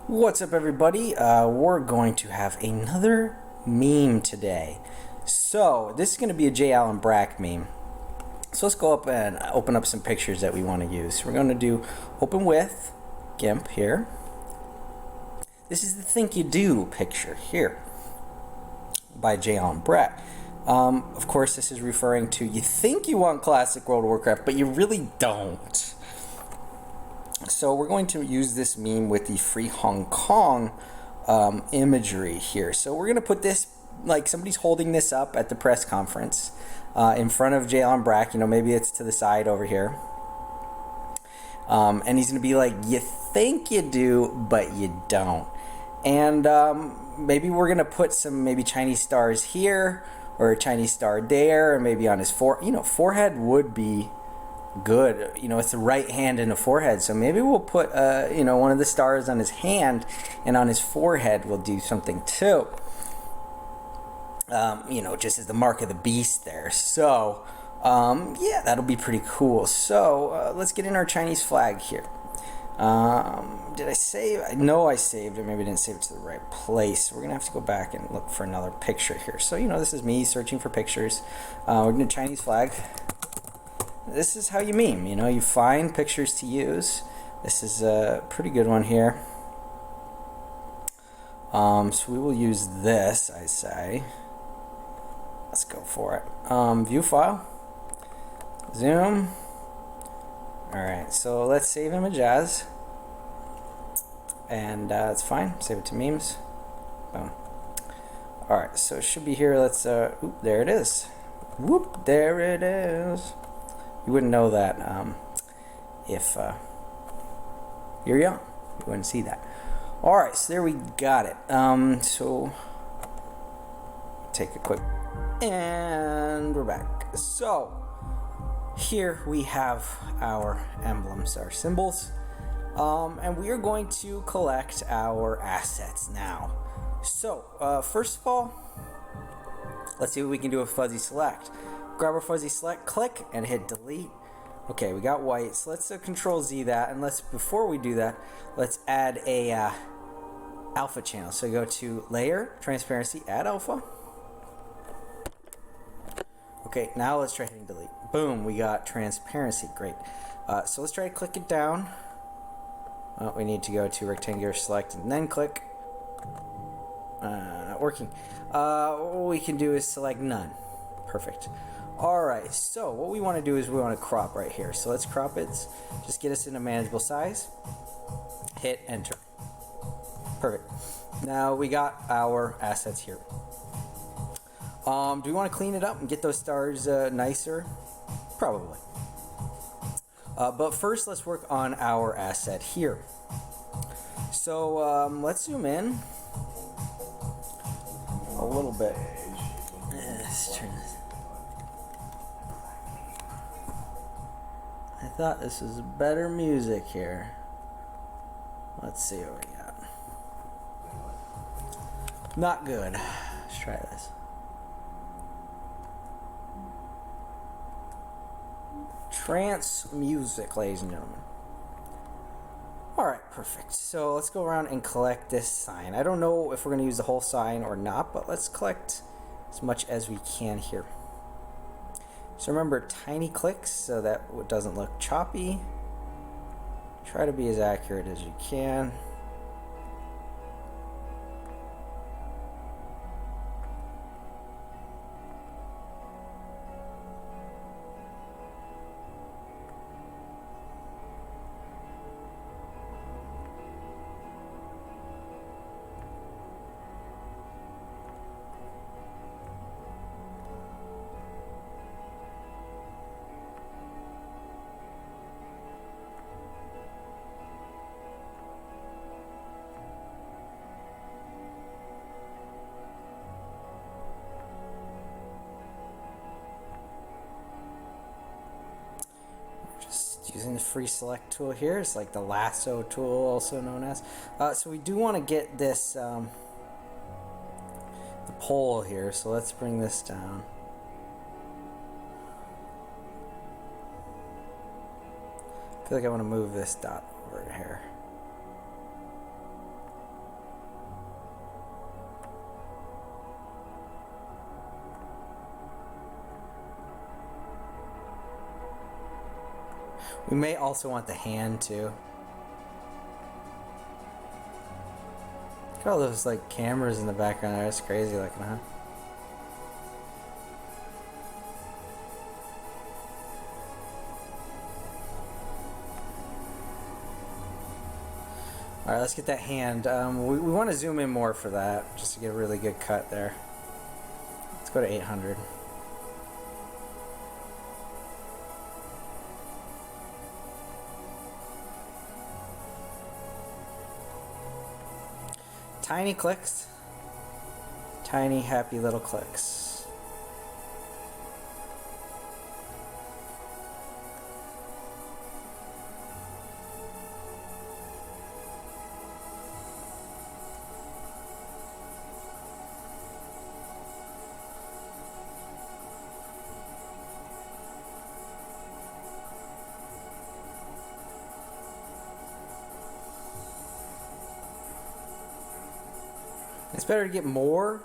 What's up, everybody? We're going to have another meme today. So this is going to be a J. Allen Brack meme. So let's go up and open up some pictures that we want to use. We're going to do open with GIMP here. This is the Think You Do picture here by J. Allen Brack. Of course, this is referring to you think you want classic World of Warcraft, but you really don't. So we're going to use this meme with the Free Hong Kong imagery here. So we're going to put this like somebody's holding this up at the press conference in front of J. Allen Brack. You know, maybe it's to the side over here. And he's going to be like, you think you do, but you don't. And maybe we're going to put some maybe Chinese stars here or a Chinese star there, and maybe on his forehead would be good. You know, it's the right hand and the forehead, so maybe we'll put one of the stars on his hand, and on his forehead we'll do something too, just as the mark of the beast there. So yeah, that'll be pretty cool. So let's get in our Chinese flag here. Did I save? I know I saved it. Maybe I didn't save it to the right place. We're gonna have to go back and look for another picture here. So this is me searching for pictures. We're gonna Chinese flag. This is how you meme, you find pictures to use. This is a pretty good one here. So we will use this, I say. Let's go for it. View file. Zoom. Alright, so let's save image as. And it's fine. Save it to memes. Boom. Alright, so it should be here. Let's, oop, there it is. Whoop, there it is. You wouldn't know that if you're young. You wouldn't see that. Alright, so there we got it. So take a quick, and we're back. So here we have our emblems, our symbols, and we are going to collect our assets now. So first of all, let's see what we can do with fuzzy select. Grab our fuzzy select, click, and hit delete. Okay, we got white, so let's control Z that, and before we do that, let's add a alpha channel. So go to layer, transparency, add alpha. Okay, now let's try hitting delete. Boom, we got transparency, great. So let's try to click it down. Well, we need to go to rectangular select and then click. Not working. What we can do is select none. Perfect. Alright, so what we want to do is we want to crop right here. So let's crop it. Just get us in a manageable size. Hit enter. Perfect. Now we got our assets here. Do we want to clean it up and get those stars nicer? Probably. But first let's work on our asset here. So let's zoom in a little bit. Let's turn this. I thought this was better music here. Let's see what we got. Not good. Let's try this. Trance music, ladies and gentlemen. Alright, perfect. So let's go around and collect this sign. I don't know if we're going to use the whole sign or not, but let's collect as much as we can here. So remember, tiny clicks so that it doesn't look choppy. Try to be as accurate as you can. Using the free select tool here. It's like the lasso tool, also known as. So we do want to get this the pole here, so let's bring this down. I feel like I want to move this dot over here. We may also want the hand too. Look at all those like cameras in the background there. That's crazy looking, huh? Alright, let's get that hand. We want to zoom in more for that, just to get a really good cut there. Let's go to 800. Tiny clicks. Tiny, happy little clicks. It's better to get more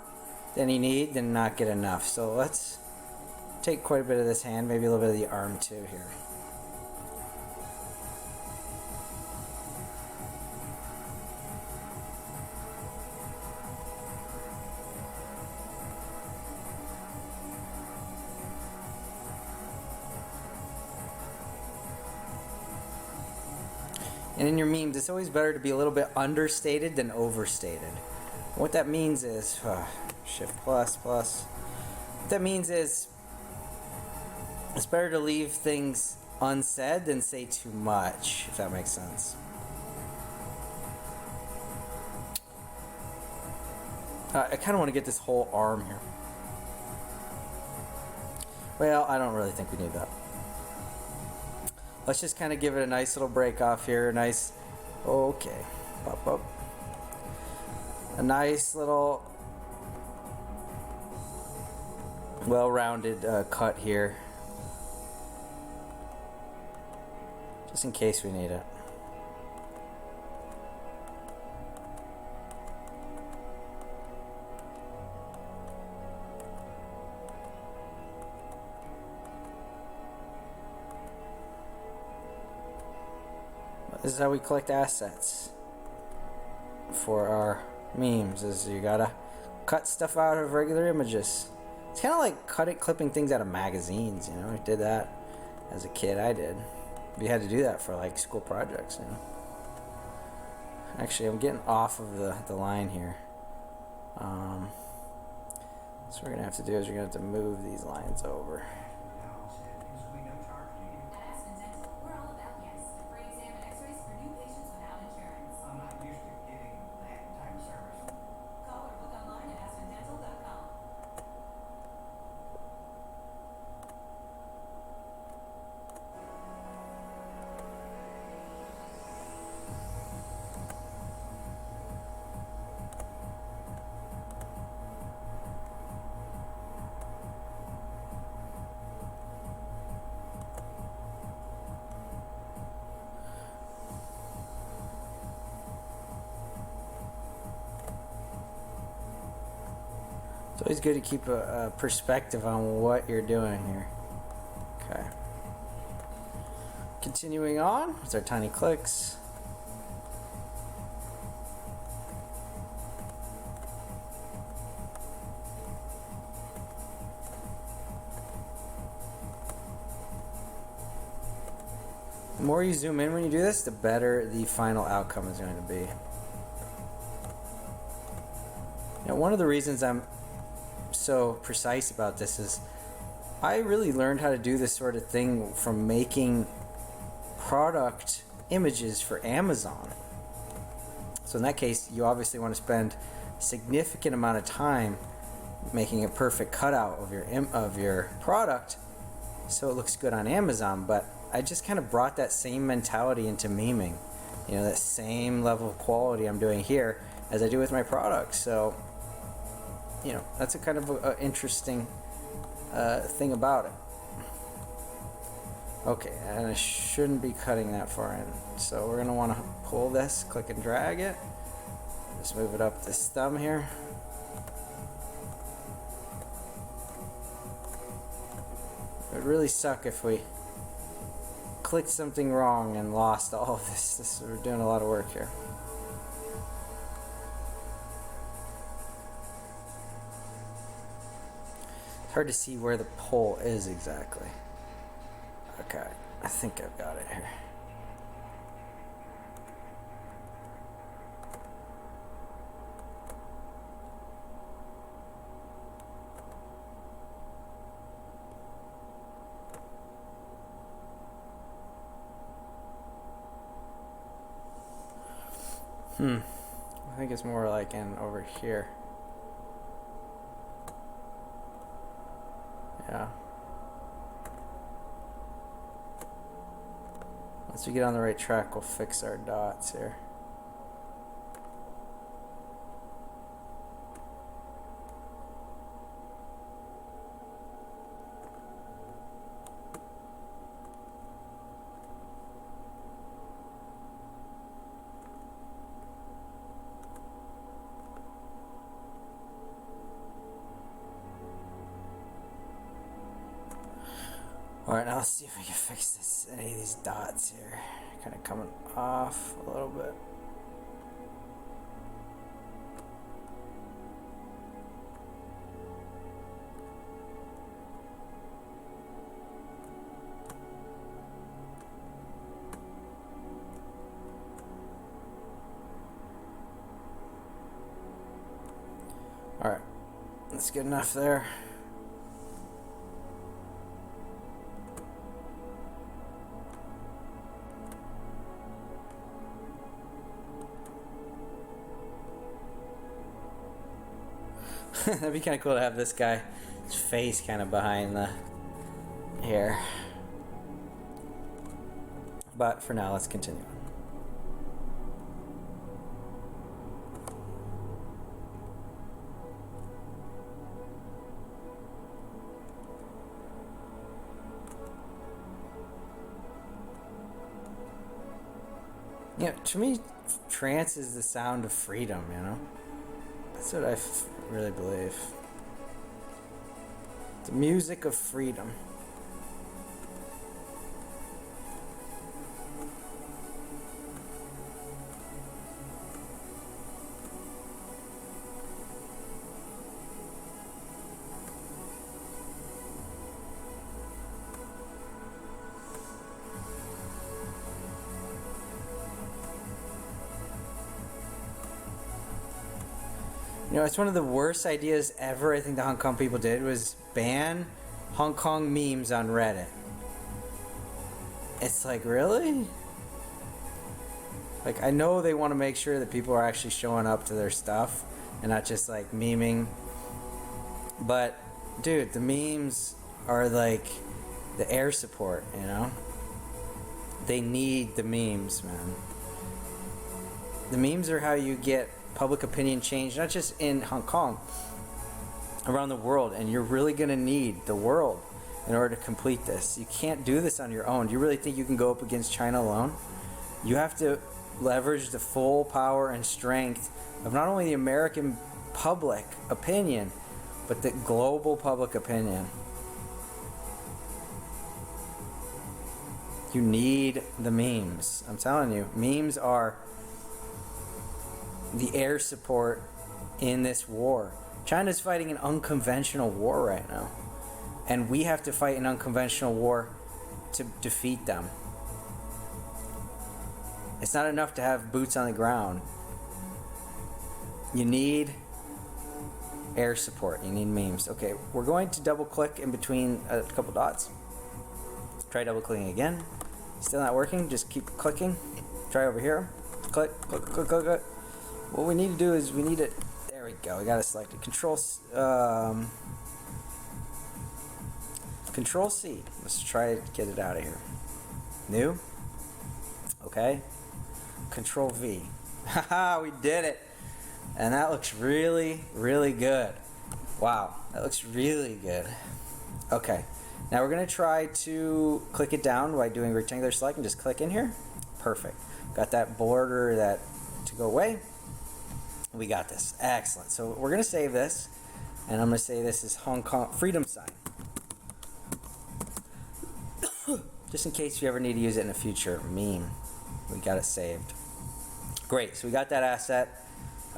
than you need than not get enough. So let's take quite a bit of this hand, maybe a little bit of the arm too here. And in your memes, it's always better to be a little bit understated than overstated. What that means is, Shift plus. What that means is, it's better to leave things unsaid than say too much, if that makes sense. I kind of want to get this whole arm here. Well, I don't really think we need that. Let's just kind of give it a nice little break off here. Nice, okay, pop up. A nice little well-rounded cut here, just in case we need it. This is how we collect assets for our memes, is you gotta cut stuff out of regular images. It's kind of like clipping things out of magazines, you know. I did that as a kid. I did. We had to do that for like school projects, you know. Actually, I'm getting off of the line here. So what we're gonna have to do is we're gonna have to move these lines over. It's always good to keep a perspective on what you're doing here. Okay. Continuing on with our tiny clicks. The more you zoom in when you do this, the better the final outcome is going to be. Now, one of the reasons I'm so precise about this is I really learned how to do this sort of thing from making product images for Amazon. So in that case, you obviously want to spend a significant amount of time making a perfect cutout of your product so it looks good on Amazon. But I just kind of brought that same mentality into memeing, you know, that same level of quality I'm doing here as I do with my products. So, you know, that's a kind of a interesting thing about it. Okay, and I shouldn't be cutting that far in. So we're going to want to pull this, click and drag it. Just move it up this thumb here. It would really suck if we clicked something wrong and lost all of this. We're doing a lot of work here. It's hard to see where the pole is exactly. Okay, I think I've got it here. I think it's more like in over here. Yeah. Once we get on the right track, we'll fix our dots here. Alright, now let's see if we can fix any of these dots here. Kind of coming off a little bit. Alright, that's good enough there. That'd be kind of cool to have this guy's face kind of behind the hair. But for now, let's continue on. Yeah, to me, trance is the sound of freedom, you know? That's what I really believe. The music of freedom. You know, it's one of the worst ideas ever I think the Hong Kong people did was ban Hong Kong memes on Reddit. It's like, really? Like, I know they want to make sure that people are actually showing up to their stuff and not just like memeing. But, dude, the memes are like the air support, you know? They need the memes, man. The memes are how you get public opinion change, not just in Hong Kong, around the world. And you're really going to need the world in order to complete this. You can't do this on your own. Do you really think you can go up against China alone? You have to leverage the full power and strength of not only the American public opinion, but the global public opinion. You need the memes. I'm telling you, memes are the air support in this war. China's fighting an unconventional war right now. And we have to fight an unconventional war to defeat them. It's not enough to have boots on the ground. You need air support. You need memes. Okay, we're going to double click in between a couple dots. Try double clicking again. Still not working. Just keep clicking. Try over here. Click, click, click, click, click. What we need to do is we need it. There we go. We got to select it. Control C. Let's try to get it out of here. New. Okay. Control V. Haha, we did it. And that looks really, really good. Wow, that looks really good. Okay. Now we're going to try to click it down by doing rectangular select and just click in here. Perfect. Got that border that to go away. We got this. Excellent. So we're going to save this. And I'm going to say this is Hong Kong freedom sign. just in case you ever need to use it in the future. Meme. We got it saved. Great, so we got that asset.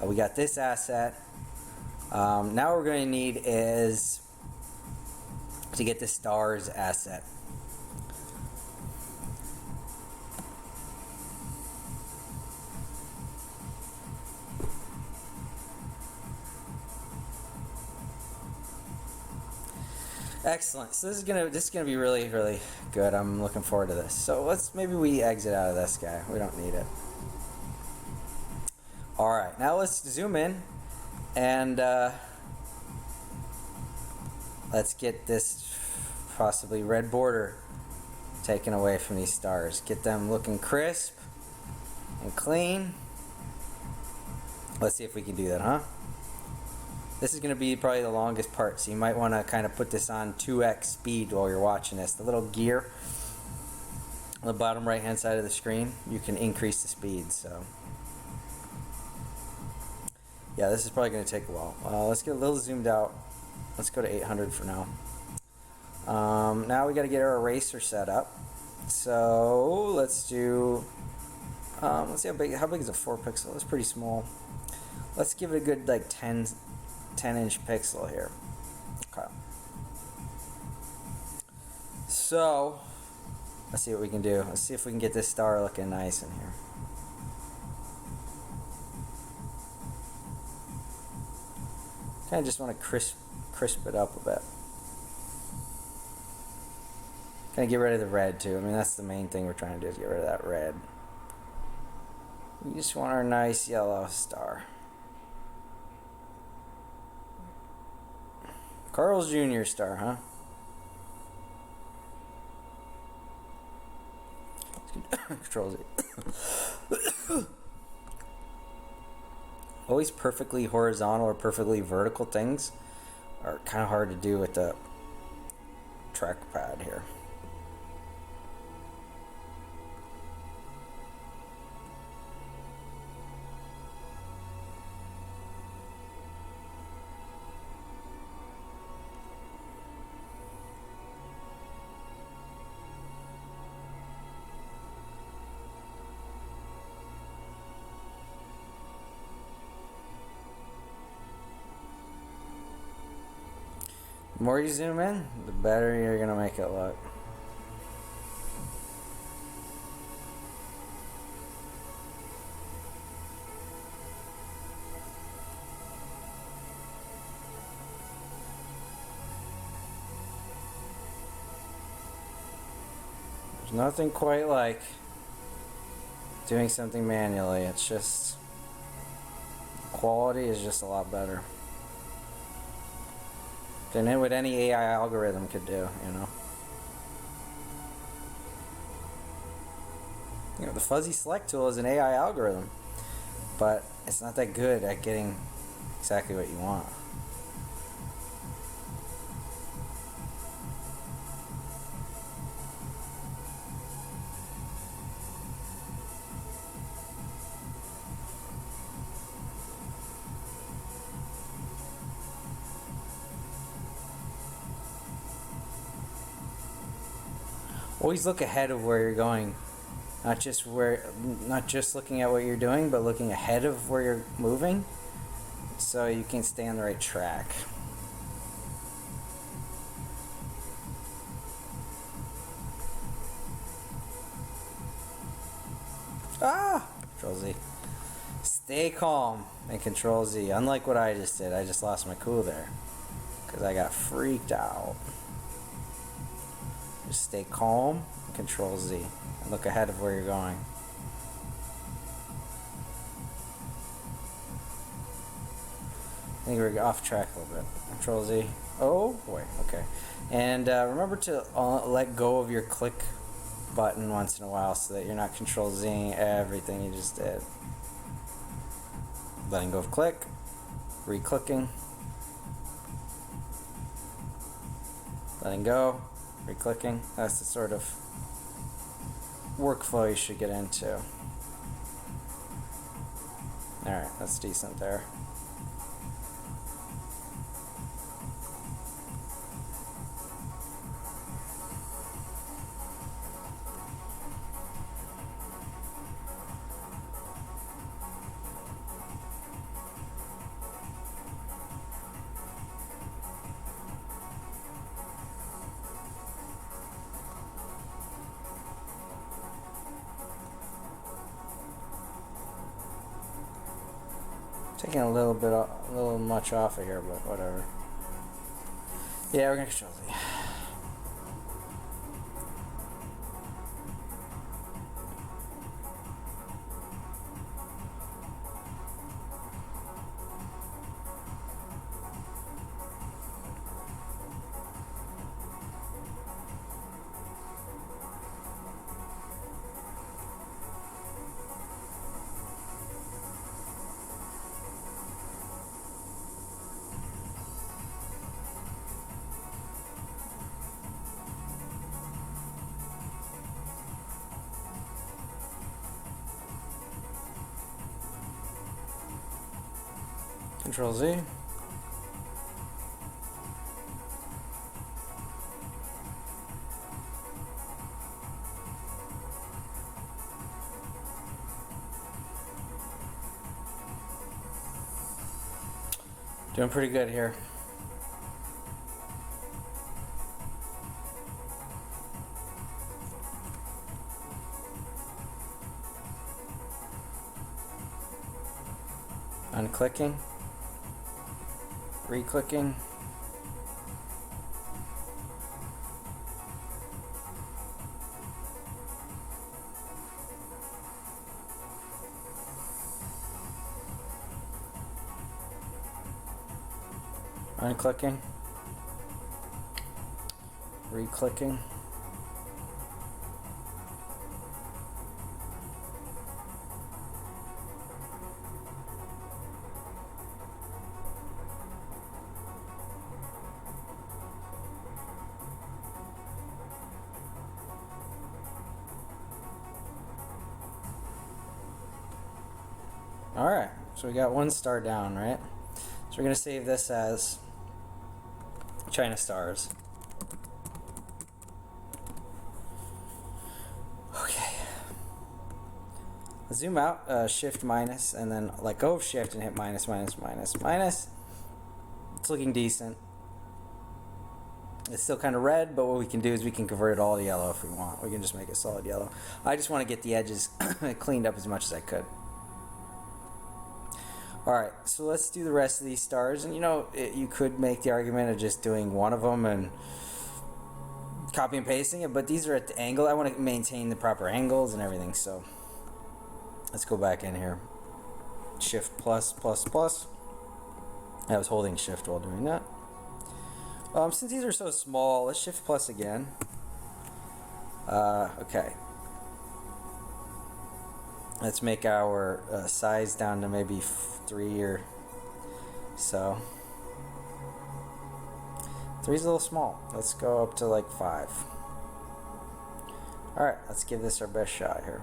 We got this asset. Now what we're going to need is to get the stars asset. Excellent. So this is gonna be really, really good. I'm looking forward to this. So maybe we exit out of this guy. We don't need it. All right, now let's zoom in and let's get this possibly red border taken away from these stars. Get them looking crisp and clean. Let's see if we can do that, huh? This is going to be probably the longest part, so you might want to kind of put this on 2x speed while you're watching this. The little gear on the bottom right hand side of the screen, you can increase the speed. So yeah, this is probably going to take a while. Let's get a little zoomed out. Let's go to 800 for now. Now we got to get our eraser set up. So let's do, let's see how big is a 4 pixel? It's pretty small. Let's give it a good like 10-inch pixel here. Okay. So let's see what we can do. Let's see if we can get this star looking nice in here. Kind of just want to crisp it up a bit. Kind of get rid of the red too. I mean, that's the main thing we're trying to do, is get rid of that red. We just want our nice yellow star. Carl's Jr. star, huh? Control Z. Always perfectly horizontal or perfectly vertical things are kind of hard to do with the trackpad here. The more you zoom in, the better you're going to make it look. There's nothing quite like doing something manually. It's just, quality is just a lot better than what any AI algorithm could do, you know. You know, the fuzzy select tool is an AI algorithm, but it's not that good at getting exactly what you want. Always look ahead of where you're going, not just looking at what you're doing, but looking ahead of where you're moving, so you can stay on the right track. Control Z. Stay calm and Control Z. Unlike what I just did, I just lost my cool there because I got freaked out. Just stay calm and Control Z and look ahead of where you're going. I think we're off track a little bit. Control Z. Oh boy, okay. And remember to let go of your click button once in a while so that you're not Control Z-ing everything you just did. Letting go of click, re-clicking, letting go, re-clicking. That's the sort of workflow you should get into. Alright, that's decent there. Taking a little bit, a little much off of here, but whatever. Yeah, we're gonna Control Z. Control Z. Doing pretty good here. Unclicking. Reclicking. Unclicking. Reclicking. Alright, so we got 1 star down, right? So we're going to save this as China stars. Okay. Zoom out, shift minus, and then let go of shift and hit minus, minus, minus, minus. It's looking decent. It's still kind of red, but what we can do is we can convert it all to yellow if we want. We can just make it solid yellow. I just want to get the edges cleaned up as much as I could. Alright, so let's do the rest of these stars. And you know, you could make the argument of just doing one of them and copy and pasting it, but these are at the angle. I want to maintain the proper angles and everything, so let's go back in here. Shift plus, plus, plus. I was holding shift while doing that. Since these are so small, let's shift plus again. Okay. Let's make our size down to maybe 3 or so. 3's a little small. Let's go up to like 5. Alright, let's give this our best shot here.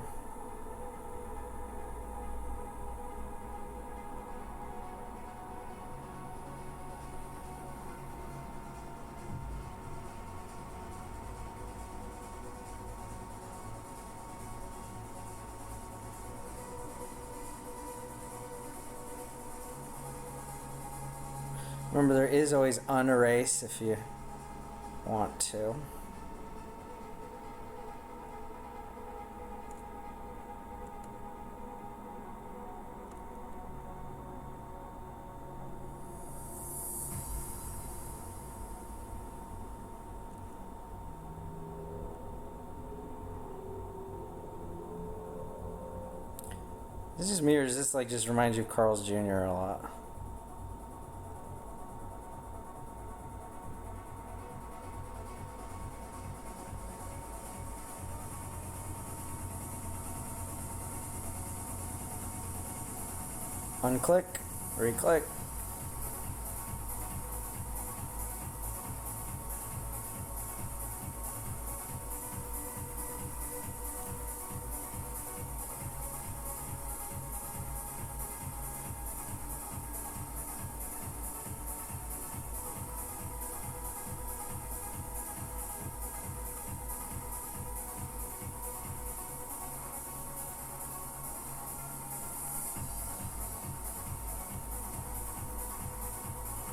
Remember, there is always unerase if you want to. This is mirrors. This like just reminds you of Carl's Jr. a lot. Unclick, reclick.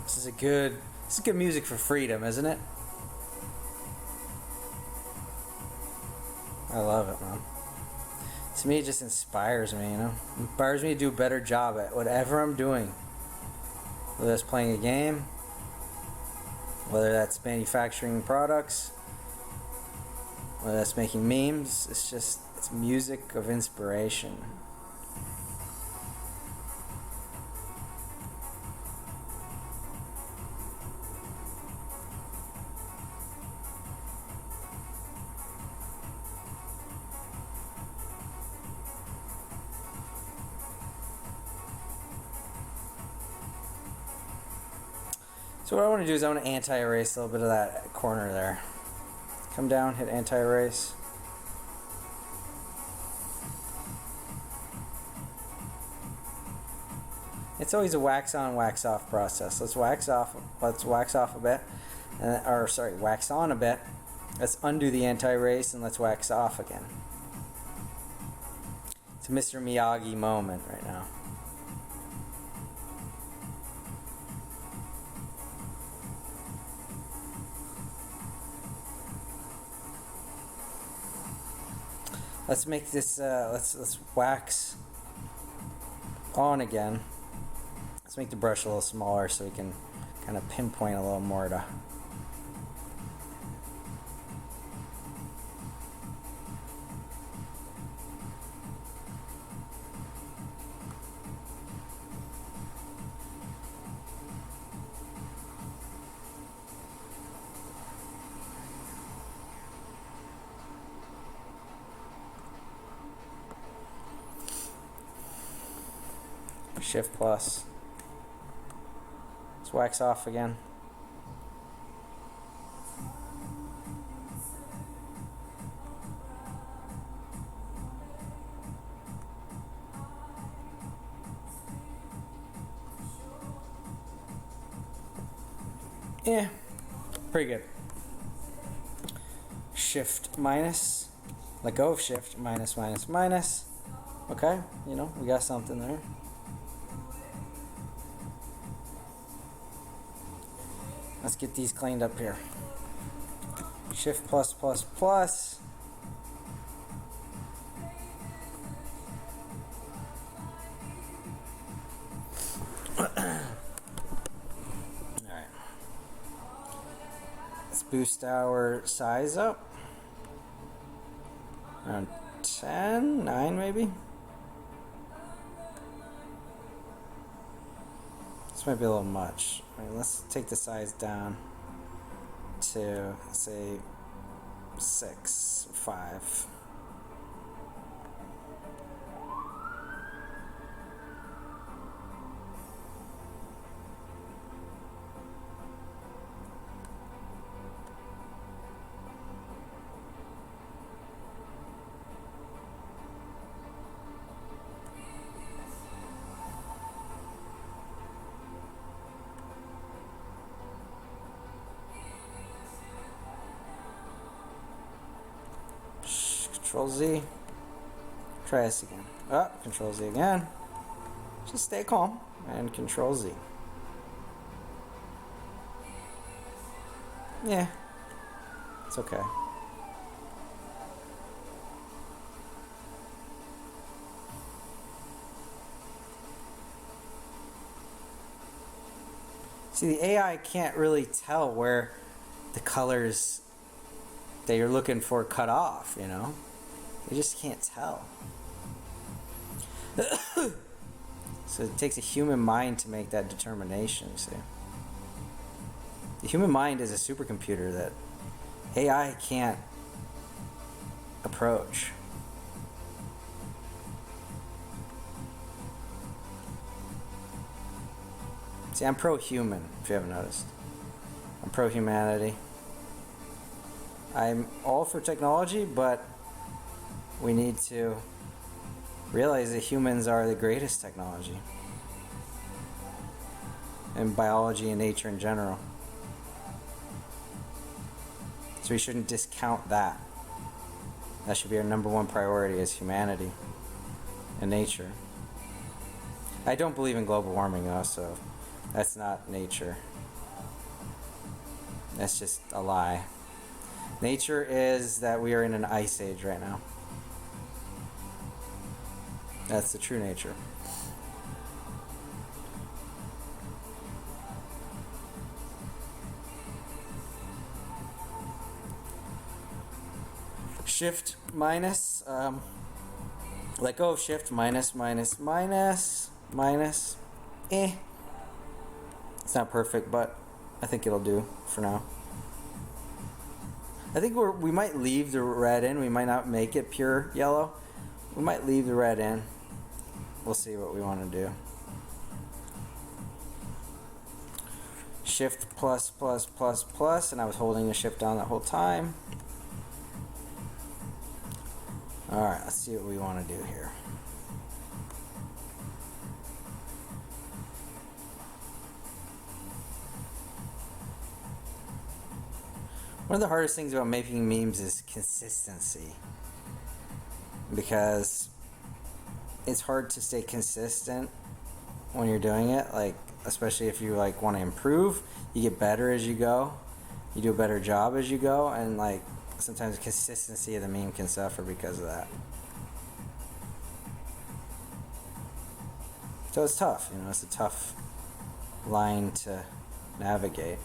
This is good music for freedom, isn't it? I love it, man. To me, it just inspires me, you know? It inspires me to do a better job at whatever I'm doing. Whether that's playing a game, whether that's manufacturing products, whether that's making memes, it's music of inspiration. So what I want to do is I want to anti-erase a little bit of that corner there. Come down, hit anti-erase. It's always a wax on, wax off process. Let's wax off a bit, wax on a bit. Let's undo the anti-erase and let's wax off again. It's a Mr. Miyagi moment right now. Let's make this, let's wax on again. Let's make the brush a little smaller so we can kind of pinpoint a little more to Shift plus. Let's wax off again. Yeah, pretty good. Shift minus. Let go of shift minus minus minus. Okay, you know, we got something there. Let's get these cleaned up here. Shift plus plus plus. Alright. Let's boost our size up. Around 10, 9 maybe. This might be a little much. I mean, let's take the size down to, say, 6, 5. Control Z. Try this again. Control Z again. Just stay calm and Control Z. Yeah, it's okay. See, the AI can't really tell where the colors that you're looking for cut off, you know? You just can't tell. So it takes a human mind to make that determination, you see. The human mind is a supercomputer that AI can't approach. See, I'm pro-human, if you haven't noticed. I'm pro-humanity. I'm all for technology, but we need to realize that humans are the greatest technology. And biology and nature in general. So we shouldn't discount that. That should be our number one priority as humanity and nature. I don't believe in global warming though, so that's not nature. That's just a lie. Nature is that we are in an ice age right now. That's the true nature. Shift minus, let go of shift minus, minus, minus, minus. It's not perfect, but I think it'll do for now. I think we might leave the red in. We might not make it pure yellow. We might leave the red in. We'll see what we want to do. Shift plus, plus, plus, plus, and I was holding the shift down that whole time. Alright, let's see what we want to do here. One of the hardest things about making memes is consistency. Because it's hard to stay consistent when you're doing it, like especially if you like want to improve. You get better as you go. You do a better job as you go, and like sometimes the consistency of the meme can suffer because of that. So it's tough, you know, it's a tough line to navigate.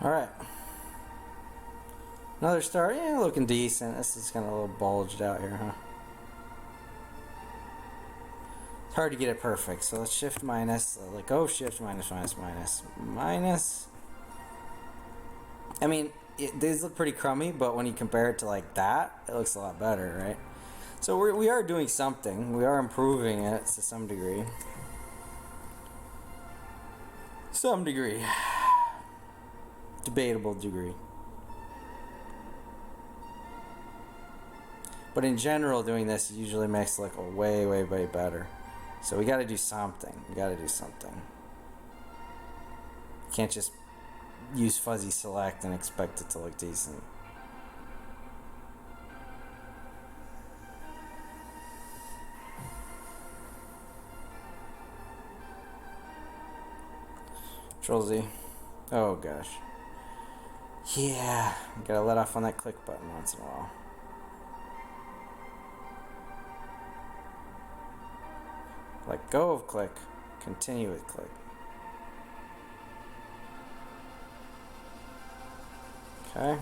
Alright. Another star. Yeah, looking decent. This is kind of a little bulged out here, huh? It's hard to get it perfect, so let's shift minus. Let go, shift minus, minus, minus, minus. I mean, these look pretty crummy, but when you compare it to like that, it looks a lot better, right? So we are doing something. We are improving it to some degree. Some degree. Debatable degree. But in general, doing this usually makes it look way, way, way better. So we gotta do something. We gotta do something. Can't just use fuzzy select and expect it to look decent. Control Z. Oh gosh. Yeah, gotta let off on that click button once in a while. Let go of click, continue with click. Okay.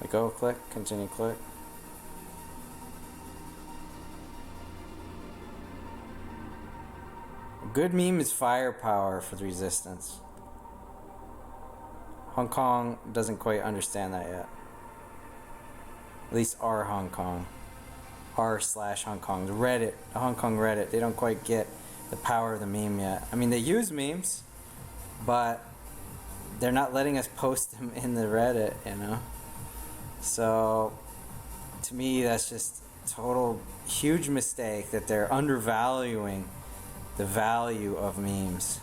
Let go of click, continue click. A good meme is firepower for the resistance. Hong Kong doesn't quite understand that yet. At least our Hong Kong. R/Hong Kong. The Reddit, the Hong Kong Reddit, they don't quite get the power of the meme yet. I mean, they use memes, but they're not letting us post them in the Reddit, you know? So, to me, that's just total huge mistake that they're undervaluing the value of memes.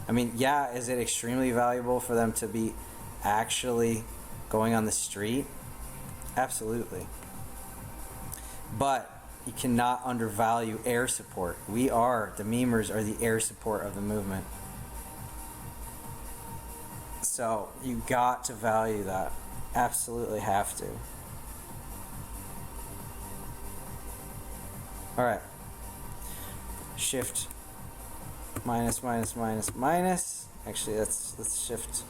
I mean, yeah, is it extremely valuable for them to be actually going on the street? Absolutely. But You cannot undervalue air support. The memers are the air support of the movement. So you got to value that. Absolutely have to. All right. Shift minus, minus, minus, minus. Actually, let's shift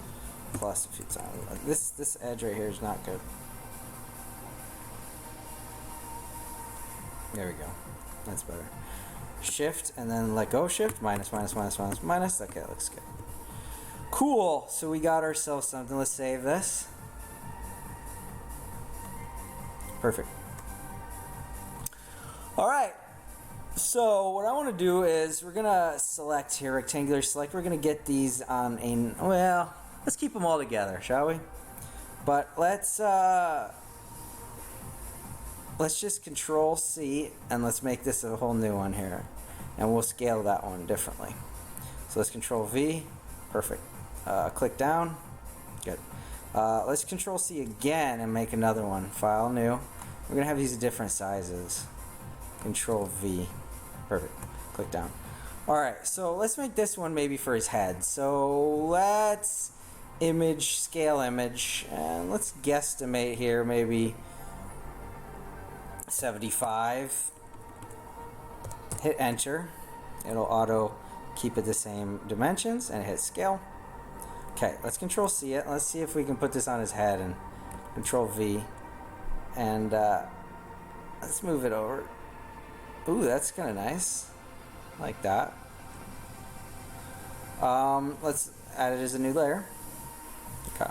plus a few times. This edge right here is not good. There we go. That's better. Shift and then let go. Shift minus, minus, minus, minus, minus. Okay, that looks good. Cool. So we got ourselves something. Let's save this. Perfect. All right. So what I want to do is we're gonna select here rectangular select. We're gonna get these on a let's keep them all together, shall we? But let's just Control C and let's make this a whole new one here, and we'll scale that one differently. So let's Control V. Perfect. Click down. Good. Let's Control C again and make another one. File new. We're gonna have these different sizes. Control V. Perfect. Click down. Alright, so let's make this one maybe for his head. So let's scale image, and let's guesstimate here maybe 75. Hit enter. It'll auto keep it the same dimensions, and hit scale. Okay, let's Control C it. Let's see if we can put this on his head, and Control V. And let's move it over. Ooh, that's kind of nice. Like that. Let's add it as a new layer. Okay.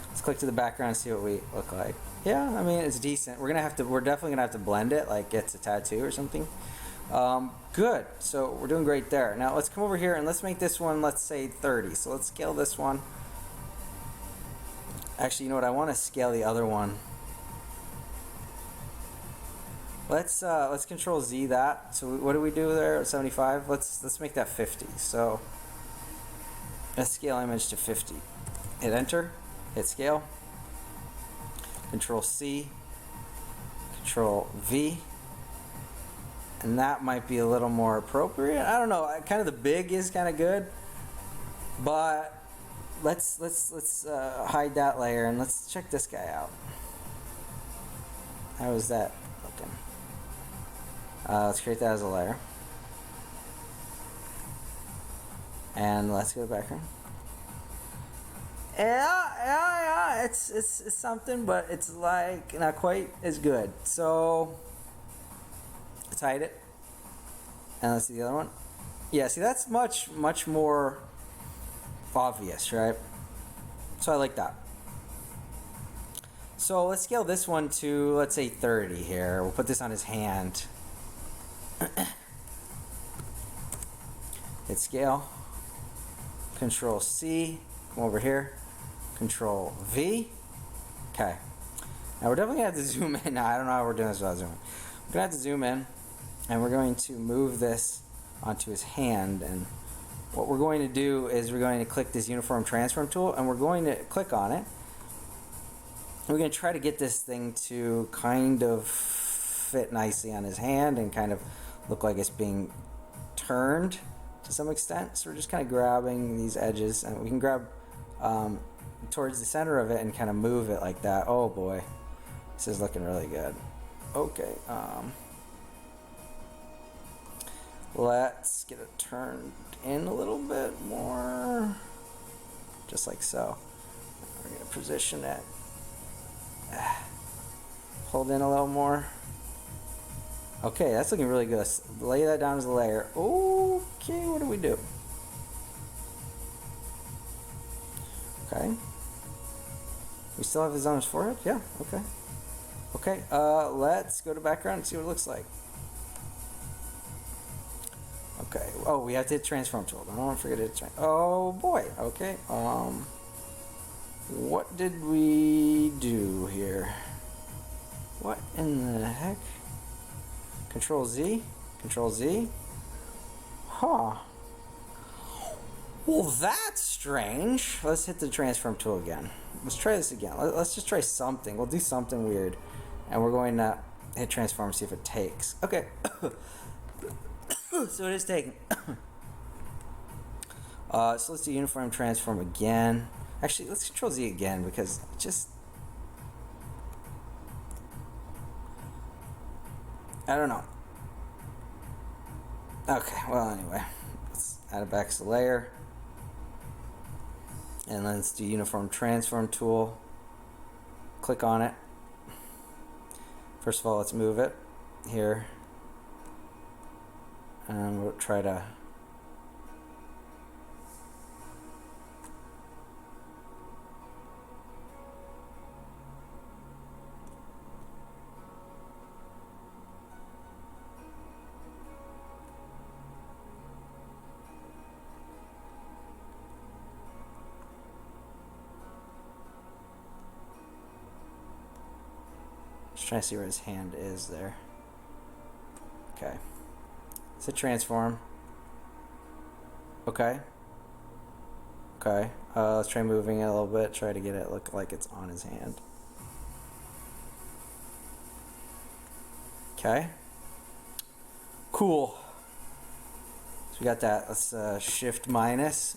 Let's click to the background and see what we look like. Yeah, I mean, it's decent. We're definitely gonna have to blend it like it's a tattoo or something. Good. So we're doing great there. Now let's come over here and let's make this one, let's say 30. So let's scale this one. Actually, you know what? I want to scale the other one. Let's Control Z that. So what do we do there? 75. Let's make that 50. So let's scale image to 50. Hit enter. Hit scale. Control C. Control V. And that might be a little more appropriate. I don't know. Kind of the big is kind of good, but let's hide that layer and let's check this guy out. How is that looking? Let's create that as a layer. And let's go to background. Yeah, it's something, but it's like not quite as good. So let's hide it. And let's see the other one. Yeah, see, that's much more obvious, right? So I like that. So let's scale this one to, let's say 30 here. We'll put this on his hand. Hit scale. Control C. Come over here. Control V. Okay. Now we're definitely gonna have to zoom in. Now I don't know how we're doing this without zooming. We're gonna have to zoom in, and we're going to move this onto his hand. And what we're going to do is we're going to click this uniform transform tool, and we're going to click on it. We're going to try to get this thing to kind of fit nicely on his hand and kind of look like it's being turned to some extent. So we're just kind of grabbing these edges, and we can grab towards the center of it and kind of move it like that. Oh boy, this is looking really good. Okay, let's get it turned in a little bit more, just like so. We're going to position it. Hold in a little more. Okay, that's looking really good. Let's lay that down as a layer. Okay, what do we do? Okay. We still have his on his forehead? Yeah, okay. Okay, let's go to background and see what it looks like. Okay, oh, we have to hit transform tool. I don't want to forget to hit transform. Oh boy, okay. What did we do here? What in the heck? Control Z? Control Z? Huh. Well, that's strange. Let's hit the transform tool again. Let's try this again. Let's just try something. We'll do something weird. And we're going to hit transform, see if it takes. Okay. So it is taking. So let's do uniform transform again. Actually, let's control Z again because it just, I don't know. Okay, well anyway, let's add it back to the layer. And let's do uniform transform tool. Click on it. First of all, let's move it here. And we'll try to trying to see where his hand is there. Okay. It's a transform. Okay. Okay. Let's try moving it a little bit. Try to get it look like it's on his hand. Okay. Cool. So we got that. Let's shift minus.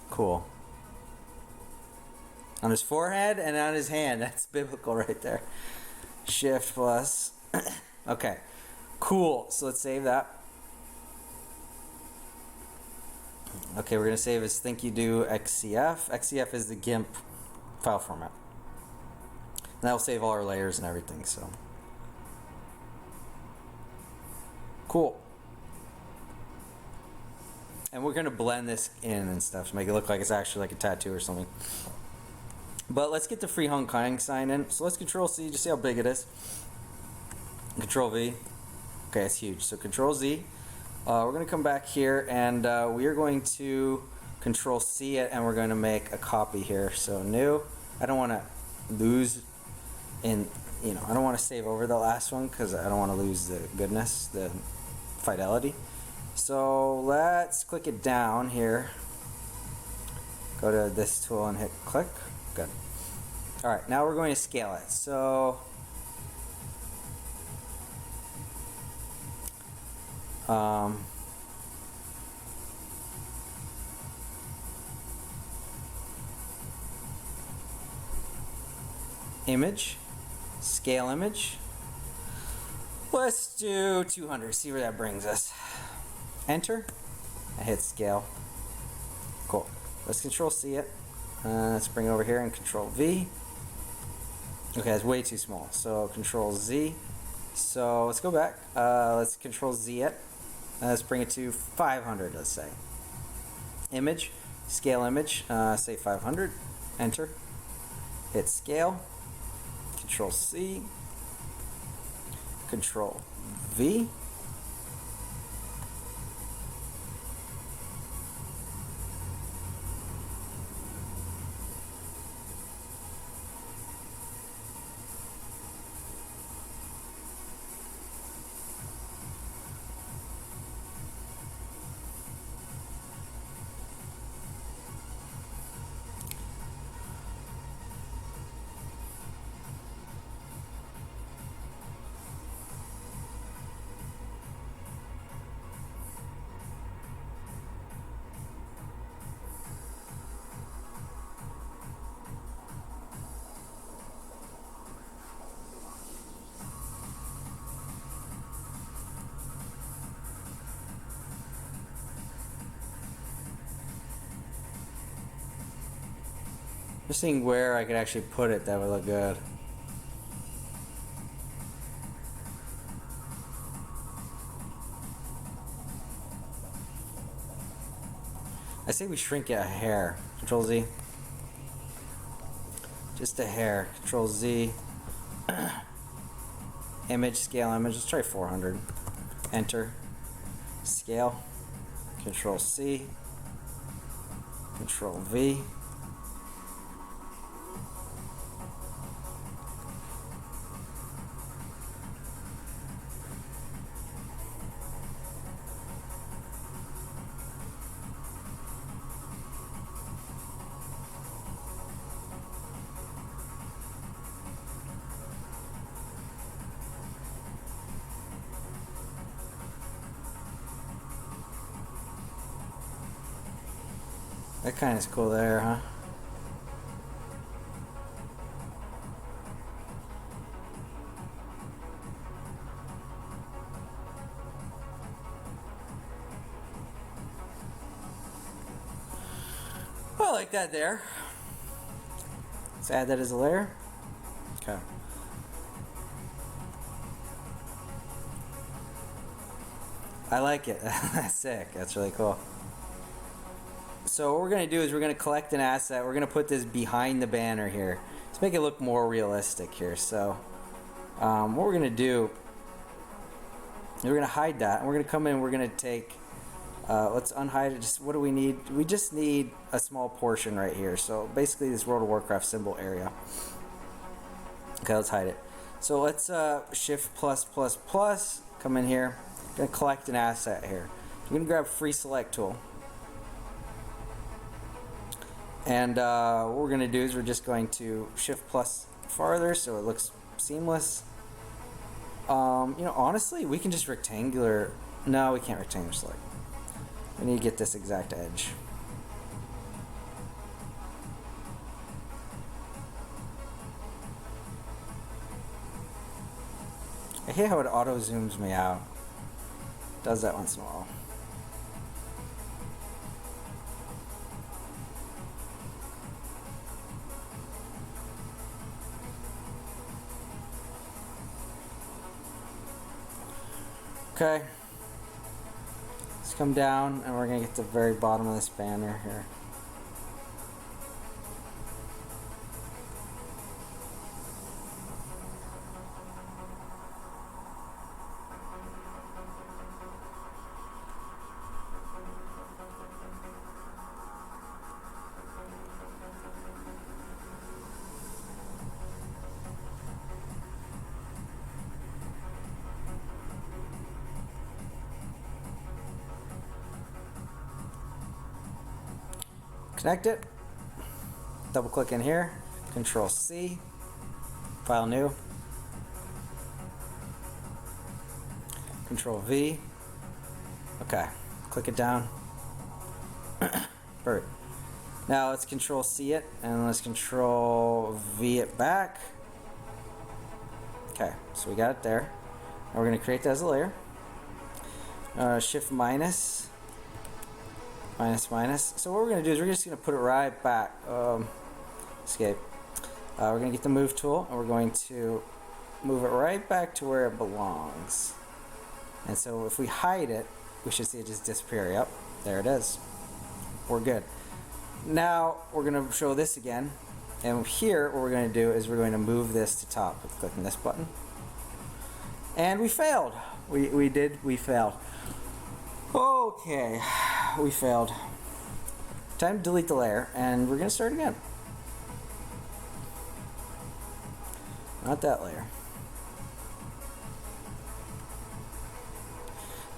Cool. On his forehead and on his hand. That's biblical right there. Shift plus. Okay. Cool. So let's save that. Okay, we're going to save as think you do XCF. XCF is the GIMP file format. And that will save all our layers and everything, so. Cool. And we're going to blend this in and stuff to make it look like it's actually like a tattoo or something. But let's get the free Hong Kong sign in. So let's Control C, just see how big it is. Control V. Okay, it's huge. So Control Z. We're going to come back here and we are going to Control C it and we're going to make a copy here. So new. I don't want to lose in, I don't want to save over the last one because I don't want to lose the goodness, the fidelity. So let's click it down here. Go to this tool and hit click. Good. Alright, now we're going to scale it. So image, scale image. Let's do 200, see where that brings us. Enter, I hit scale. Cool. Let's Control C it. Let's bring it over here and Control V. Okay, it's way too small. So Control Z. So let's go back. Let's Control Z it. Let's bring it to 500, let's say. Image, scale image, say 500. Enter. Hit scale. Control C. Control V. Just seeing where I could actually put it that would look good. I say we shrink it a hair. Control Z. Just a hair. Control Z. Image, scale image. Let's try 400. Enter. Scale. Control C. Control V. That kind of is cool there, huh? I like that there. Let's add that as a layer. Okay. I like it. That's sick. That's really cool. So what we're going to do is we're going to collect an asset. We're going to put this behind the banner here. Let's make it look more realistic here. So what we're going to do, we're going to hide that. And we're going to come in and we're going to take, let's unhide it. Just what do we need? We just need a small portion right here. So basically this World of Warcraft symbol area. Okay, let's hide it. So let's shift plus plus plus, come in here. Gonna collect an asset here. We're gonna grab free select tool. And what we're gonna do is we're just going to shift plus farther so it looks seamless. You know, honestly, we can just rectangular. No, we can't rectangular select. We need to get this exact edge. I hate how it auto zooms me out. Does that once in a while. Okay. Let's come down and we're gonna get to the very bottom of this banner here. Connect it, double click in here, Control C, file new, Control V, okay, click it down, perfect. Now let's Control C it and let's Control V it back. Okay, so we got it there. Now we're going to create that as a layer, Shift minus, minus. So what we're going to do is we're just going to put it right back. Escape. We're going to get the move tool and we're going to move it right back to where it belongs. And so if we hide it, we should see it just disappear. Yep, there it is. We're good. Now we're going to show this again. And here what we're going to do is we're going to move this to top with clicking this button. And we failed. We failed. Okay. We failed. Time to delete the layer, and we're going to start again. Not that layer.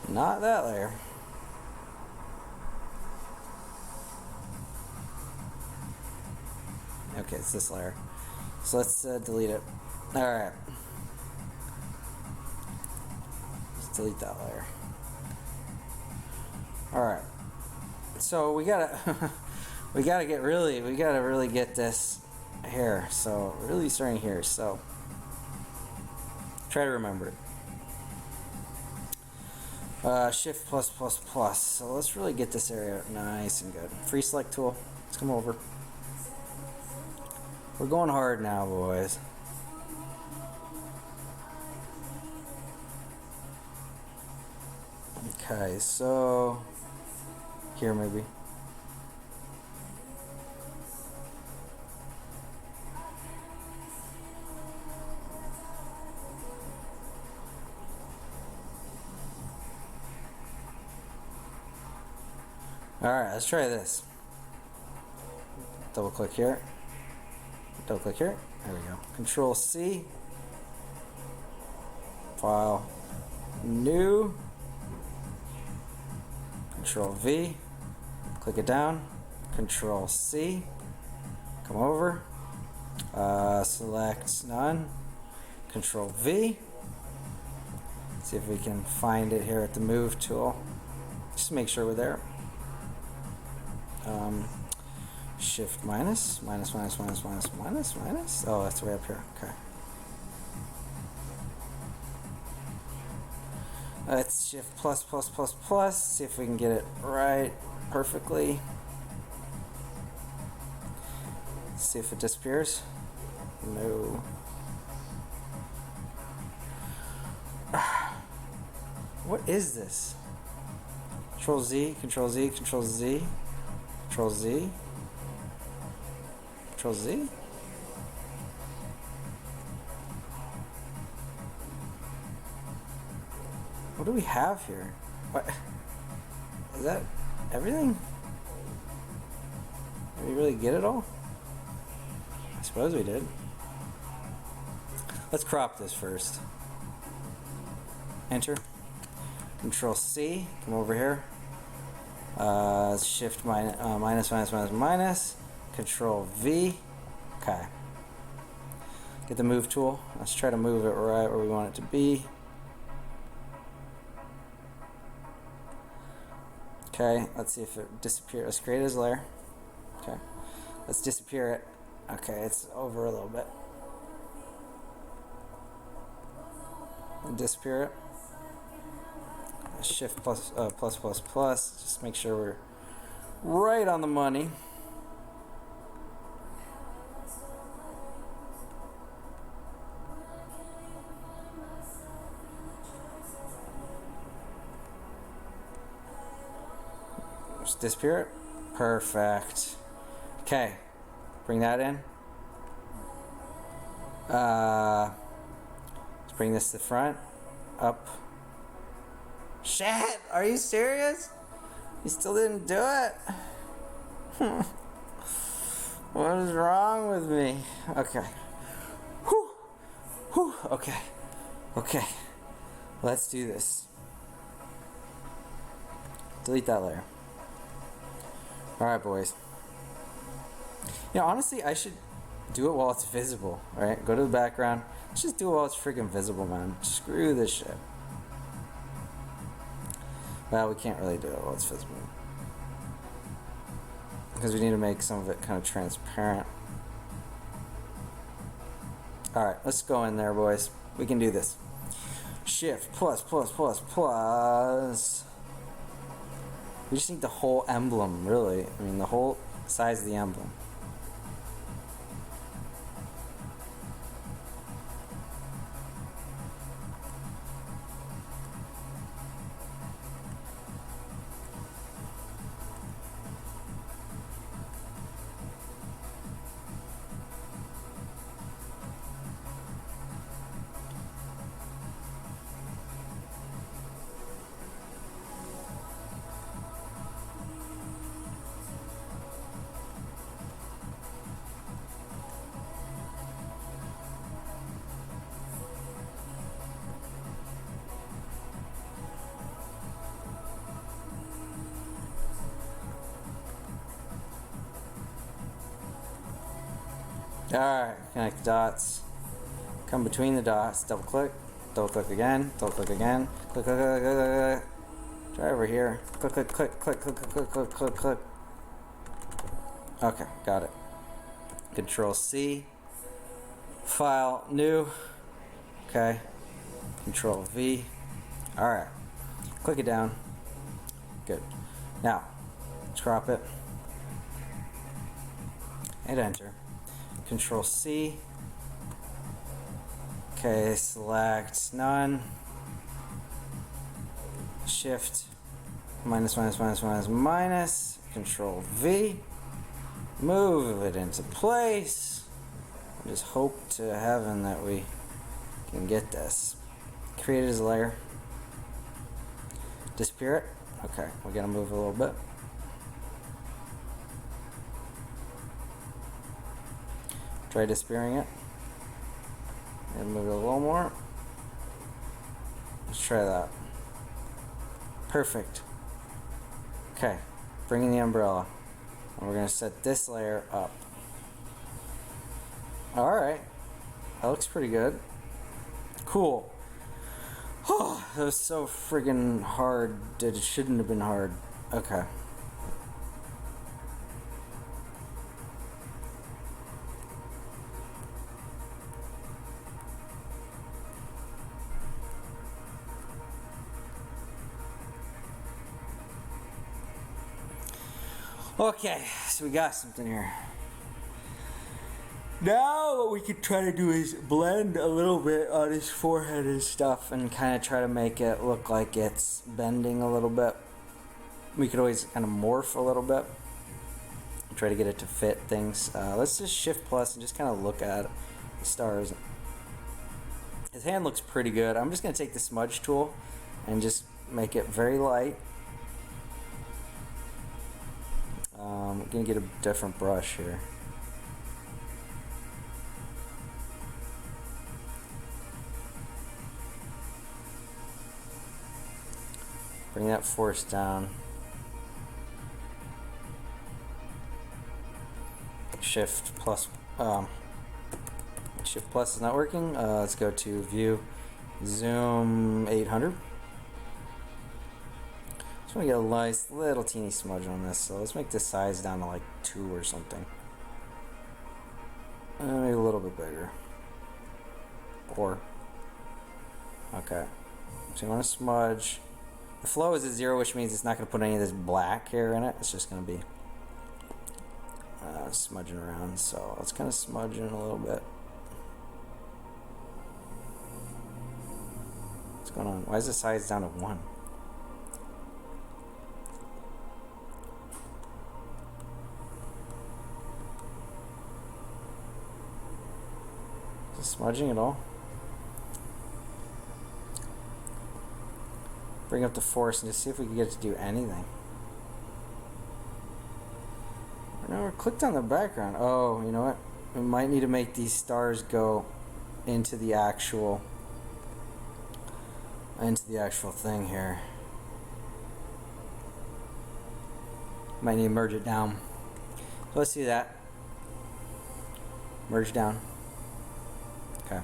Not that layer. Okay, it's this layer. So let's delete it. Alright. Let's delete that layer. Alright. So we gotta really get this here. So really starting here. So try to remember it. Shift plus plus plus. So let's really get this area nice and good. Free select tool. Let's come over. We're going hard now, boys. Okay, so here maybe. Alright, let's try this. Double click here. Double click here. There we go. Control C. File. New. Control V. Click it down. Control C. Come over. Select none. Control V. See if we can find it here at the move tool. Just make sure we're there. Shift minus. Oh, that's way up here. Okay. Let's shift plus. See if we can get it right perfectly. See if it disappears. No. What is this? Control Z, Control Z, Control Z, Control Z, Control Z? What do we have here? What? Is that everything? Did we really get it all? I suppose we did. Let's crop this first. Enter. Control C. Come over here. Shift minus. Control V. Okay. Get the move tool. Let's try to move it right where we want it to be. Okay, let's see if it disappears. Let's create his layer. Okay. Let's disappear it. Okay, it's over a little bit. And disappear it. Shift plus. Just make sure we're right on the money. Just disappear it. Perfect. Okay. Bring that in. Let's bring this to the front. Up. Shit! Are you serious? You still didn't do it? What is wrong with me? Okay. Whew. Okay. Let's do this. Delete that layer. Alright, boys. You know, honestly, I should do it while it's visible, right? Go to the background. Let's just do it while it's freaking visible, man. Screw this shit. Well, we can't really do it while it's visible. Because we need to make some of it kind of transparent. Alright, let's go in there, boys. We can do this. Shift plus. We just need the whole emblem, really. I mean, the whole size of the emblem. Alright, connect the dots. Come between the dots, double click again, click. Try over here. Click. Okay, got it. Control C. File, new. Okay. Control V. Alright. Click it down. Good. Now, let's crop it. And enter. Control C. Okay, select none. Shift minus. Control V. Move it into place. Just hope to heaven that we can get this. Create it as a layer. Disappear it. Okay, we're gonna move a little bit. Try disappearing it. And move it a little more. Let's try that. Perfect. Okay, bring in the umbrella. And we're going to set this layer up. Alright. That looks pretty good. Cool. Oh, that was so friggin' hard that it shouldn't have been hard. Okay. Okay, so we got something here. Now what we could try to do is blend a little bit on his forehead and stuff and kind of try to make it look like it's bending a little bit. We could always kind of morph a little bit. Try to get it to fit things. Let's just shift plus and just kind of look at the stars. His hand looks pretty good. I'm just going to take the smudge tool and just make it very light. I'm going to get a different brush here. Bring that force down. Shift plus is not working. Let's go to view, zoom 800. Just want to get a nice little teeny smudge on this. So let's make the size down to like 2 or something. Maybe a little bit bigger. 4. Okay. So you want to smudge. The flow is at 0, which means it's not going to put any of this black hair in it. It's just going to be smudging around. So let's kind of smudge in a little bit. What's going on? Why is the size down to 1? Is it smudging at all? Bring up the force and just see if we can get it to do anything. No, we're clicked on the background. Oh, you know what? We might need to make these stars go into the actual thing here. Might need to merge it down. So let's do that. Merge down. Okay.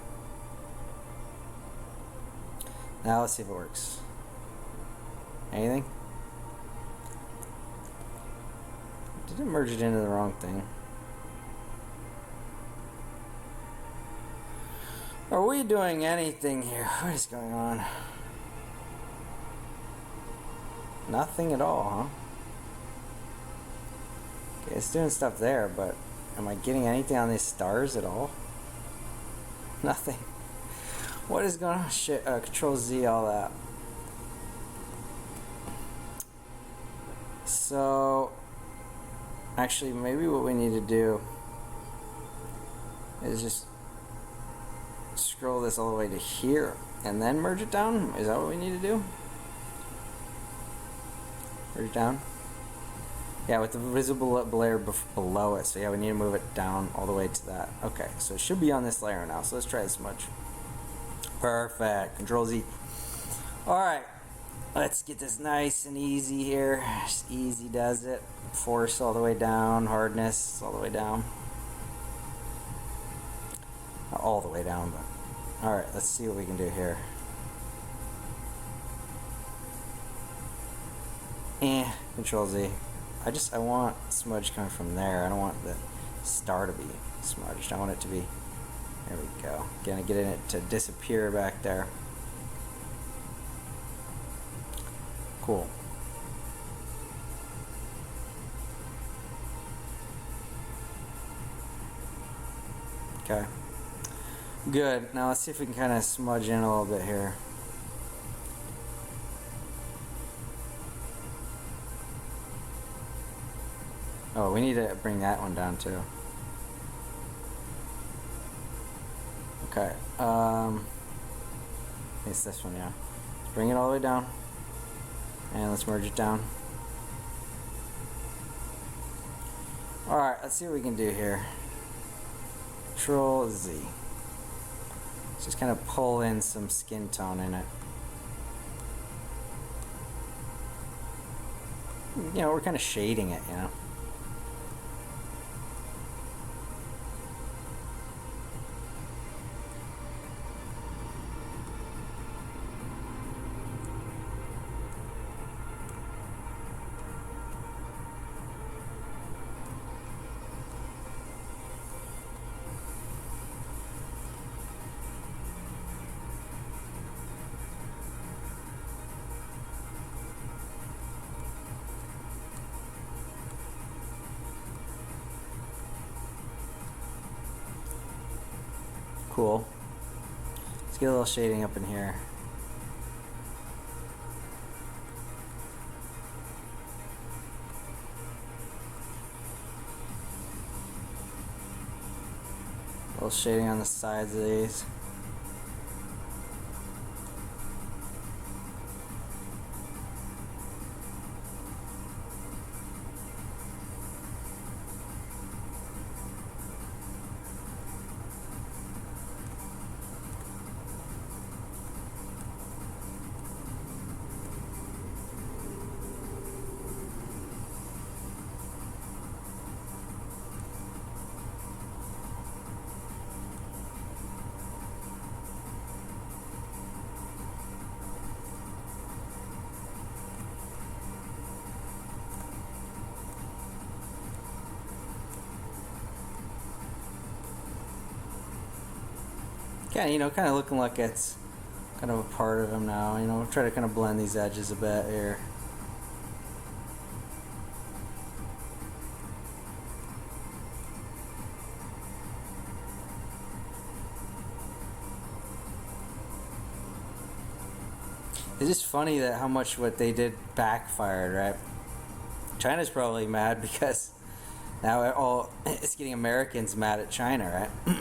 Now let's see if it works. Anything? Did it merge it into the wrong thing? Are we doing anything here? What is going on? Nothing at all, huh? Okay, it's doing stuff there, but am I getting anything on these stars at all? Nothing. What is going on? Shit, Control Z, all that. So, actually, maybe what we need to do is just scroll this all the way to here and then merge it down. Is that what we need to do? Merge it down? Yeah, with the visible layer below it. So yeah, we need to move it down all the way to that. Okay, so it should be on this layer now. So let's try this much. Perfect. Control Z. Alright. Let's get this nice and easy here. Just easy does it. Force all the way down. Hardness all the way down. Not all the way down, but... Alright, let's see what we can do here. Control Z. I want smudge coming from there. I don't want the star to be smudged. I want it to be... There we go. Gonna get it to disappear back there. Cool. Okay. Good. Now let's see if we can kind of smudge in a little bit here. Oh, we need to bring that one down too. Okay. It's this one, yeah. Let's bring it all the way down. And let's merge it down. Alright, let's see what we can do here. Control Z. Let's just kind of pull in some skin tone in it. You know, we're kind of shading it, you know. Cool. Let's get a little shading up in here. A little shading on the sides of these. Kind of looking like it's kind of a part of him now. Try to kind of blend these edges a bit here. It's just funny that how much what they did backfired, right? China's probably mad because now it's getting Americans mad at China, right?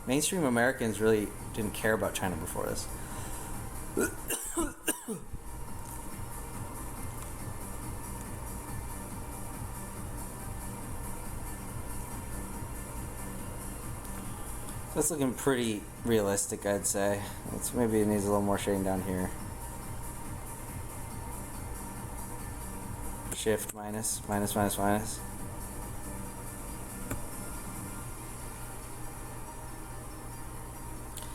Mainstream Americans really didn't care about China before this. So it's looking pretty realistic, I'd say. Maybe it needs a little more shading down here. Shift, minus, minus, minus, minus.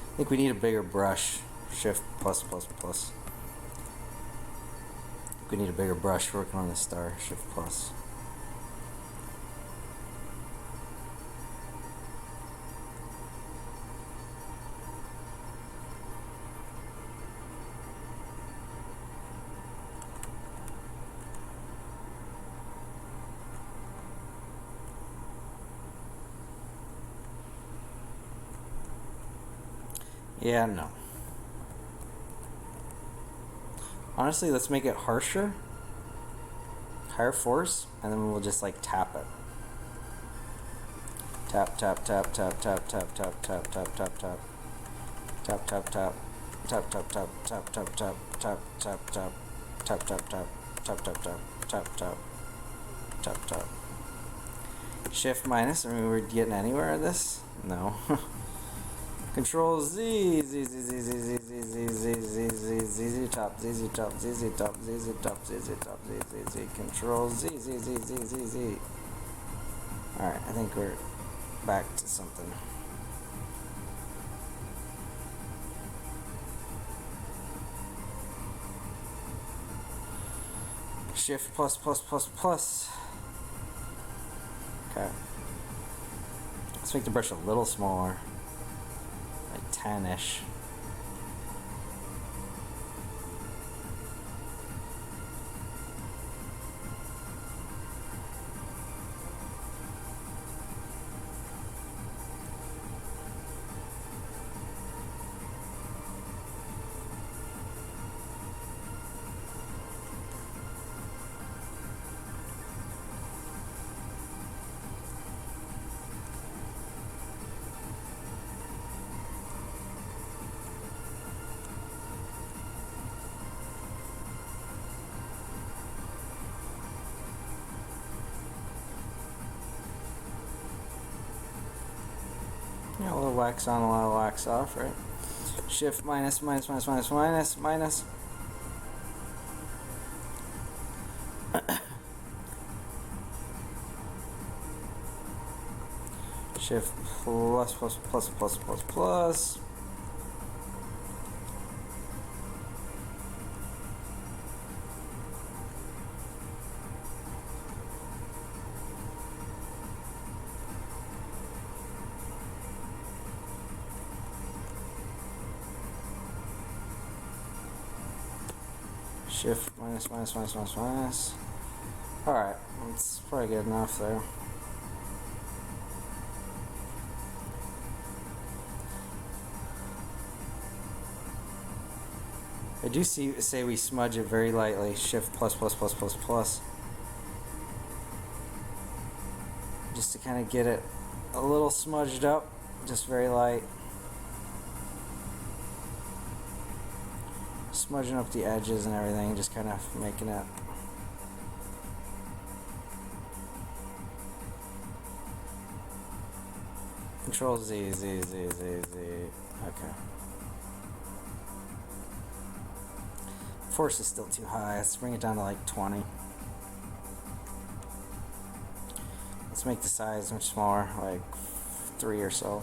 I think we need a bigger brush. Shift, plus, plus, plus. I think we need a bigger brush working on this star. Shift, plus. Yeah, no. Honestly, let's make it harsher. Higher force, and then we'll just like tap it. Tap, tap, tap, tap, tap, tap, tap, tap, tap, tap, tap. Tap, tap, tap. Tap, tap, tap, tap, tap, tap, tap, tap, tap. Tap, tap, tap, tap, tap, tap, tap, tap, tap, tap. Shift minus, we're getting anywhere with this? No. Control Z, Z, Z, Z, Z, Z, Z, Z, Z, Z, Z, Z, Z, top, Z, Z, top, Z, Z, top, Z, Z, top, Z, Z, top, Z, Z, Z, Control Z, Z, Z, Z, Z, Z. Alright, I think we're back to something. Shift plus, plus, plus, plus. Okay. Let's make the brush a little smaller. 10-ish. Yeah, a little wax on, a little wax off, right? Shift minus, minus, minus, minus, minus, minus. Shift plus, plus, plus, plus, plus, plus. Shift minus, minus, minus, minus, minus. Alright, that's probably good enough there. I do say we smudge it very lightly. Shift plus plus plus plus plus. Just to kind of get it a little smudged up. Just very light. Smudging up the edges and everything. Just kind of making it. Control Z, Z, Z, Z, Z. Okay. Force is still too high. Let's bring it down to like 20. Let's make the size much smaller, like 3 or so.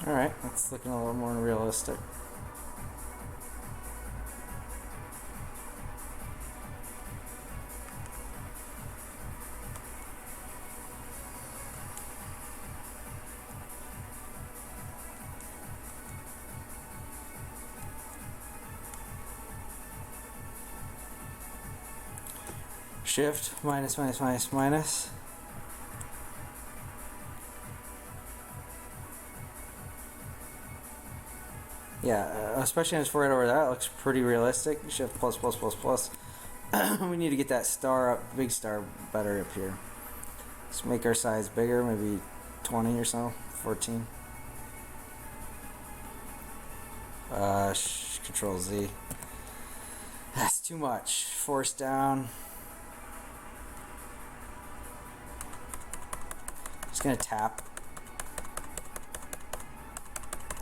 Alright, that's looking a little more realistic. Shift, minus, minus, minus, minus. Yeah, especially on his forehead over there, it looks pretty realistic. Shift plus plus plus plus. We need to get that star up, big star better up here. Let's make our size bigger, maybe 20 or so, 14. Control Z. That's too much. Force down. Just gonna tap.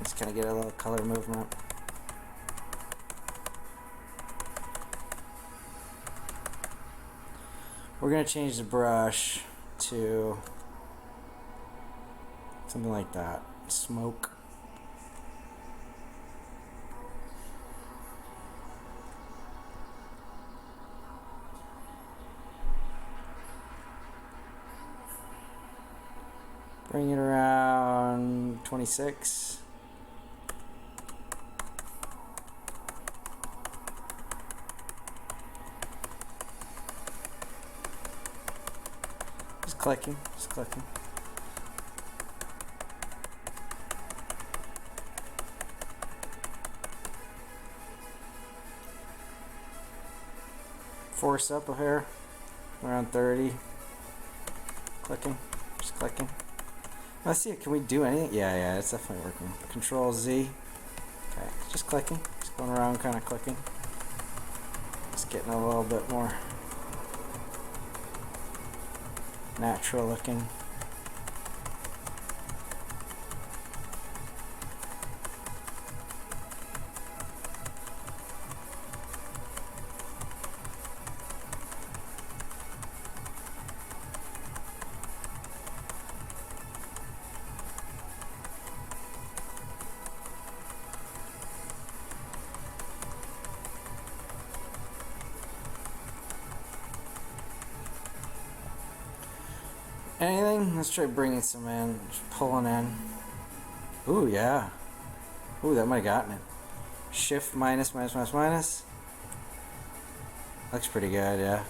Just kind of get a little color movement. We're gonna change the brush to something like that. Smoke. Bring it around 26. Just clicking, just clicking. Force up a hair, around 30. Clicking, just clicking. Let's see, can we do anything? Yeah, it's definitely working. Control Z. Okay, just clicking, just going around kind of clicking. Just getting a little bit more natural looking. Anything? Let's try bringing some in, just pulling in. Ooh, yeah. Ooh, that might have gotten it. Shift minus, minus, minus, minus. Looks pretty good, yeah.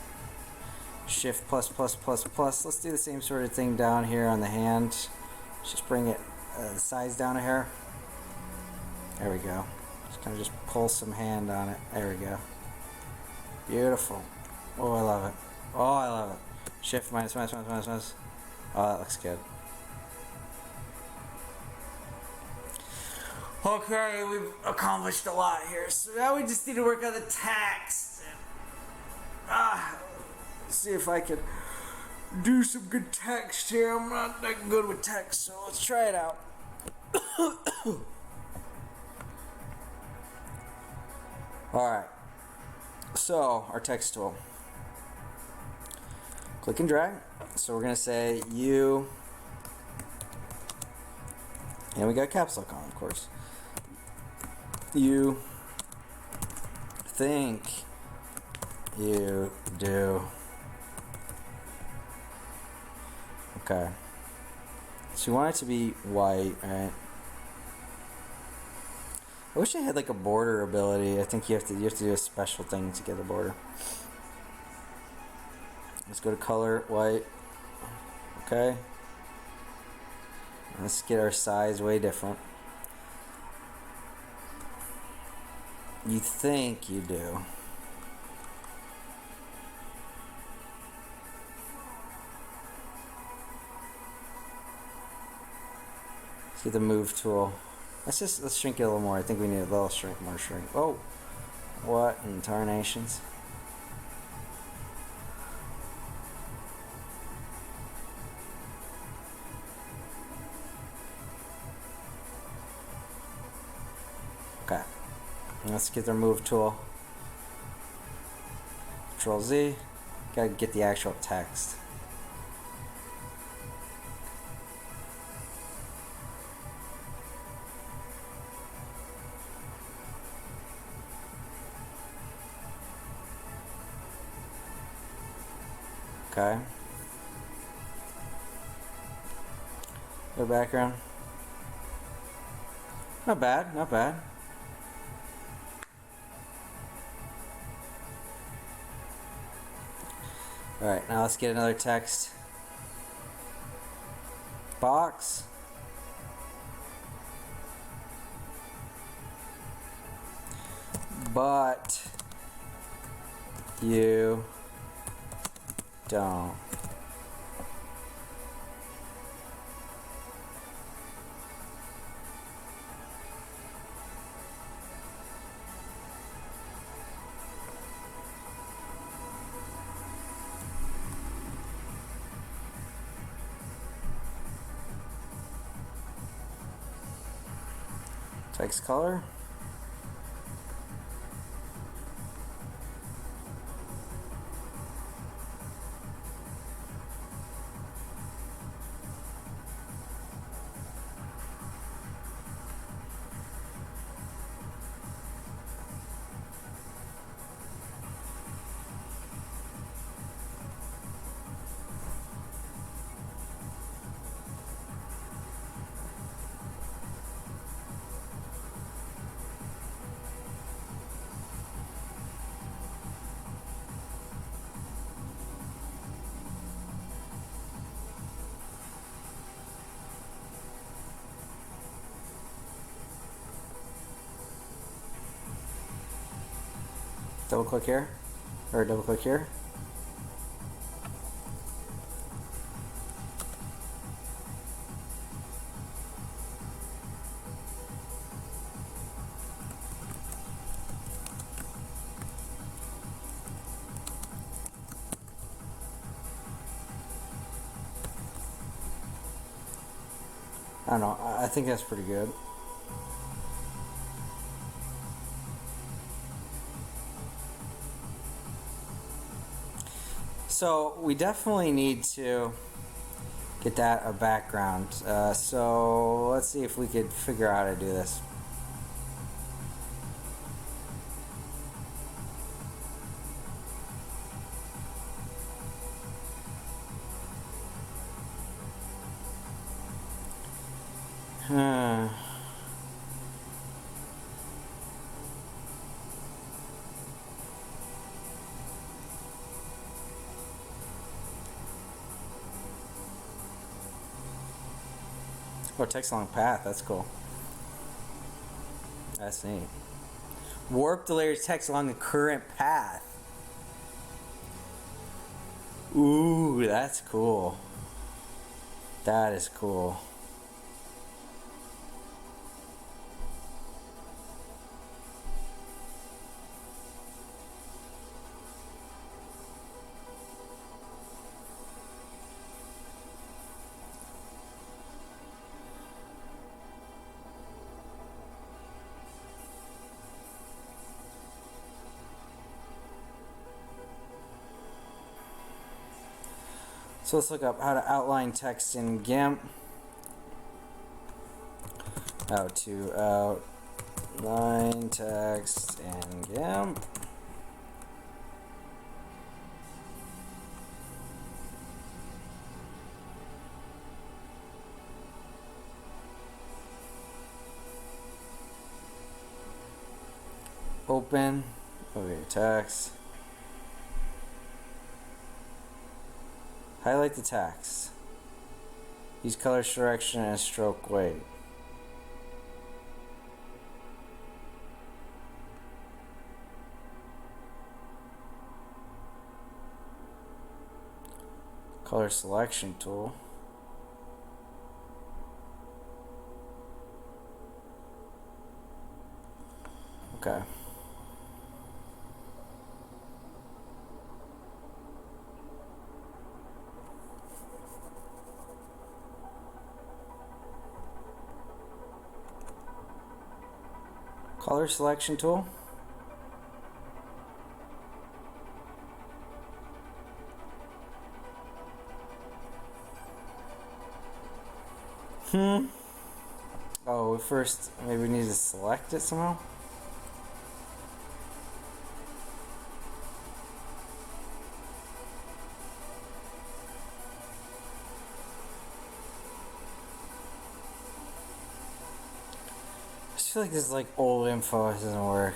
Shift plus, plus, plus, plus. Let's do the same sort of thing down here on the hand. Just bring it, the size down a hair. There we go. Just kind of just pull some hand on it. There we go. Beautiful. Oh, I love it. Oh, I love it. Shift minus, minus, minus, minus, minus. Oh, that looks good. Okay, we've accomplished a lot here. So now we just need to work on the text. Let's see if I can do some good text here. I'm not that good with text, so let's try it out. Alright, so our text tool. Click and drag. So we're going to say you, and we got caps lock on, of course. You think you do. Okay. So you want it to be white, right? I wish I had like a border ability. I think you have to do a special thing to get a border. Let's go to color, white. Okay. Let's get our size way different. You think you do. Let's get the move tool. Let's shrink it a little more. I think we need a little more shrink. Oh, what in tarnations? Okay. Let's get the move tool. Control Z. Gotta get the actual text. Okay. The background. Not bad, not bad. Alright, now let's get another text box. But you don't. Text color. Double click here, or double click here. I don't know, I think that's pretty good. So we definitely need to get that a background. So let's see if we could figure out how to do this. Oh, text along path, that's cool. That's neat. Warp the layer's text along the current path. Ooh, that's cool. That is cool. So let's look up how to outline text in GIMP. How to outline text in GIMP. Open, okay, text. Highlight the text. Use color selection and stroke weight. Color selection tool. Okay. Color selection tool. Oh, first maybe we need to select it somehow. I just feel like this is like old info. It doesn't work.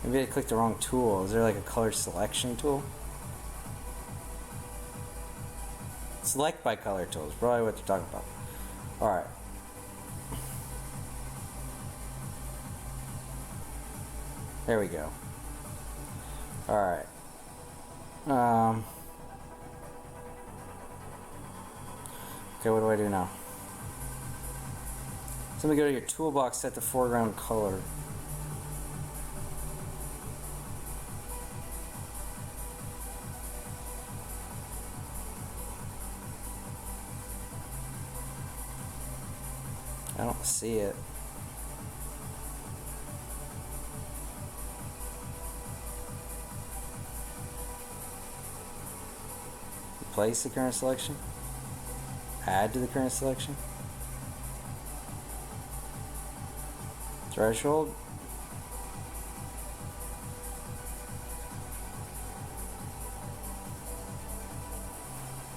Maybe I clicked the wrong tool. Is there like a color selection tool? Select by color tool is probably what they're talking about. Alright. There we go. Alright. Okay, what do I do now? So let me go to your toolbox, set the foreground color. I don't see it. Replace the current selection. Add to the current selection. Threshold.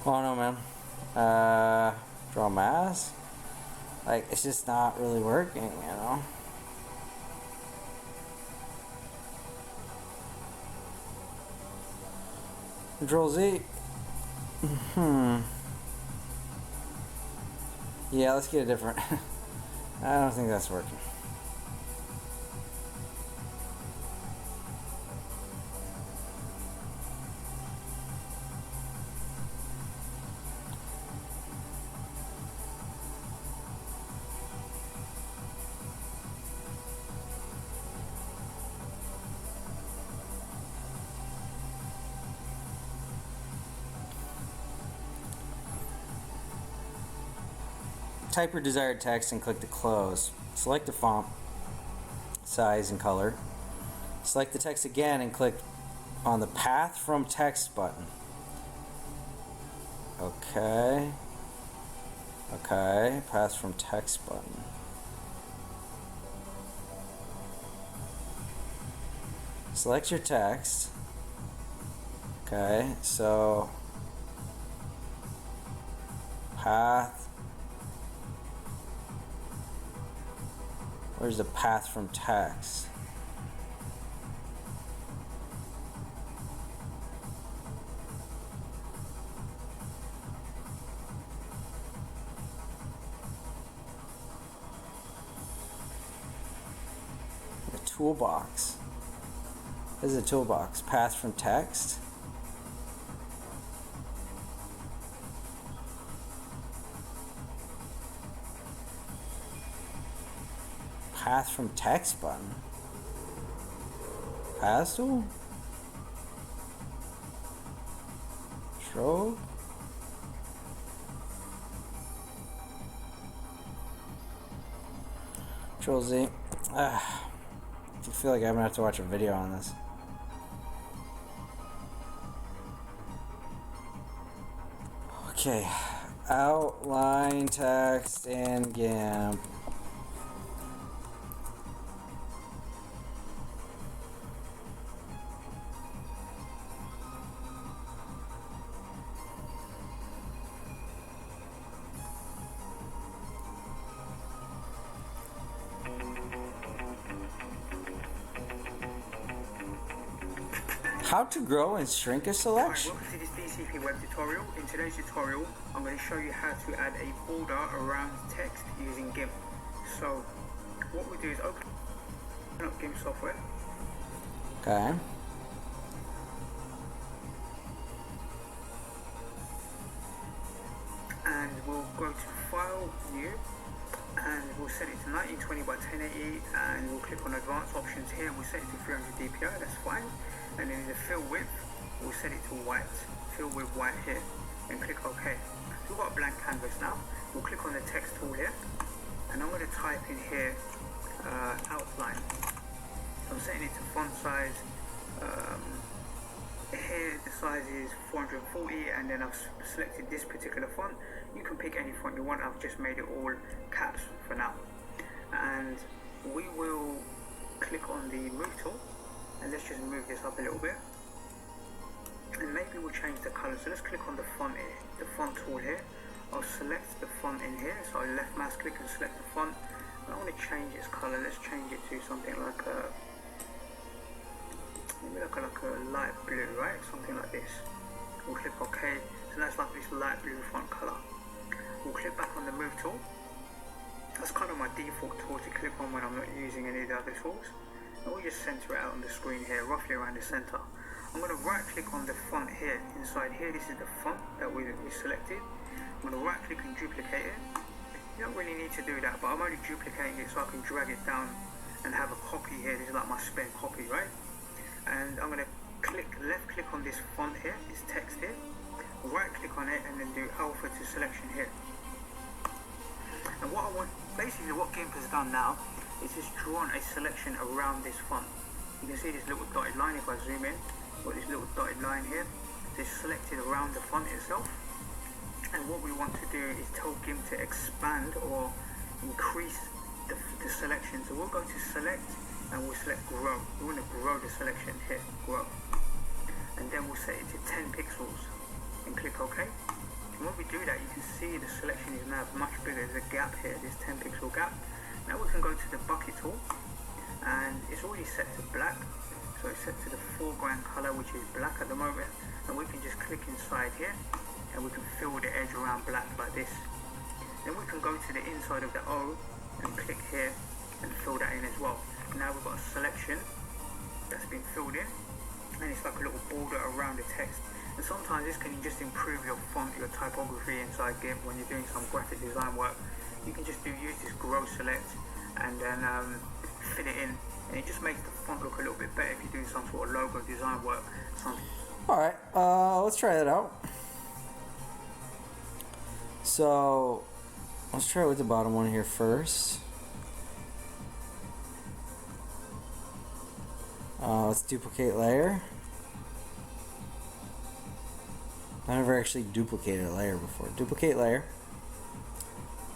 Oh no, man. Draw mask. Like, it's just not really working, you know? Control Z. Yeah, let's get a different. I don't think that's working. Type your desired text and click to close. Select the font, size, and color. Select the text again and click on the Path from Text button. Okay. Okay, Path from Text button. Select your text. Okay, so path. Where's the path from text? The toolbox. This is a toolbox. Path from text. Path from text button. Path tool? Stroke? Control Z. I feel like I'm gonna have to watch a video on this. Okay, outline text in GIMP. How to grow and shrink a selection. Hi, welcome to this DCP web tutorial. In today's tutorial, I'm going to show you how to add a border around text using GIMP. So, what we do is open up GIMP software. Okay. And we'll go to File, New, and we'll set it to 1920 by 1080, and we'll click on Advanced Options here. We'll set it to 300 dpi, that's fine. And then in the fill width, we'll set it to white, fill with white here, and click OK. So we've got a blank canvas now. We'll click on the text tool here, and I'm going to type in here outline. So I'm setting it to font size. Here the size is 440, and then I've selected this particular font. You can pick any font you want. I've just made it all caps for now. And we will click on the move tool, and let's just move this up a little bit, and maybe we'll change the color. So let's click on the font here, the font tool here. I'll select the font in here, so I left mouse click and select the font, and I want to change its color. Let's change it to something like a maybe like a light blue, right? Something like this. We'll click OK. So that's like this light blue font color. We'll click back on the move tool. That's kind of my default tool to click on when I'm not using any of the other tools. And we'll just center it out on the screen here, roughly around the center. I'm going to right click on the font here. Inside here, this is the font that we selected. I'm going to right click and duplicate it. You don't really need to do that, but I'm only duplicating it so I can drag it down and have a copy here. This is like my spare copy, right? And I'm going to left click on this font here, this text here, right click on it, and then do alpha to selection here. And what I want, basically what GIMP has done now is just drawn a selection around this font. You can see this little dotted line. If I zoom in, got this little dotted line here. It's selected around the font itself. And what we want to do is tell GIMP to expand or increase the selection. So we'll go to select, and we'll select grow. We want to grow the selection here, grow. And then we'll set it to 10 pixels and click OK. And when we do that, you can see the selection is now much bigger. There's a gap here, this 10 pixel gap. Now we can go to the bucket tool, and it's already set to black. So it's set to the foreground color, which is black at the moment. And we can just click inside here, and we can fill the edge around black like this. Then we can go to the inside of the O and click here and fill that in as well. Now we've got a selection that's been filled in, and it's like a little border around the text. And sometimes this can just improve your font, your typography inside GIMP when you're doing some graphic design work. You can just use this grow select and then fill it in, and it just makes the font look a little bit better if you're doing some sort of logo design work. Alright, let's try that out. So let's try with the bottom one here first. Let's duplicate layer. I've never actually duplicated a layer before. Duplicate layer.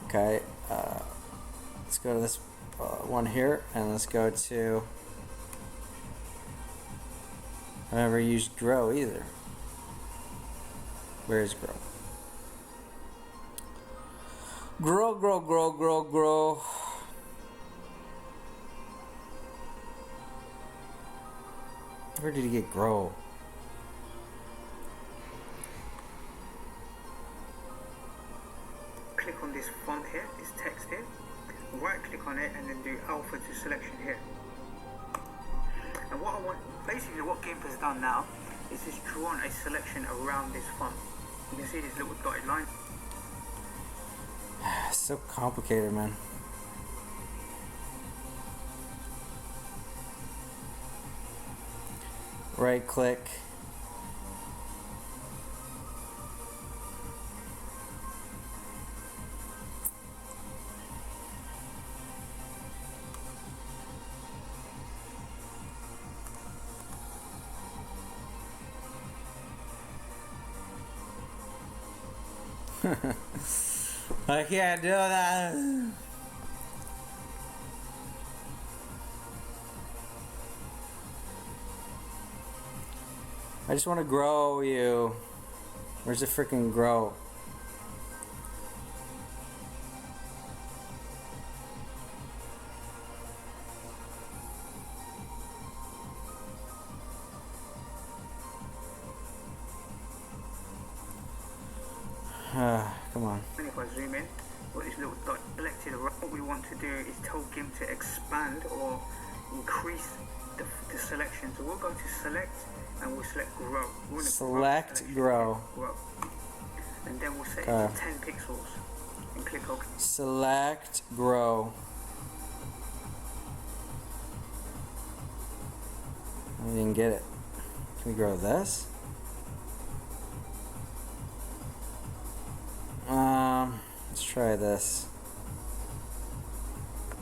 Okay, let's go to this one here, and let's go to, I've never used grow either. Where is grow? Grow, grow, grow, grow, grow. Where did he get grow? Click on this font here, this text here, right click on it, and then do alpha to selection here. And what I want, basically what GIMP has done now is just drawn a selection around this font. You can see this little dotted line. So complicated, man. Right click. I can't do that. I just want to grow you. Where's the freaking grow? Come on. And if I zoom in, got this little dot selected. What we want to do is tell GIMP to expand or increase the selection. So we'll go to select and we'll select grow. Select grow. And then we'll set it to 10 pixels and click OK. Select grow. I didn't get it. Can we grow this? Let's try this.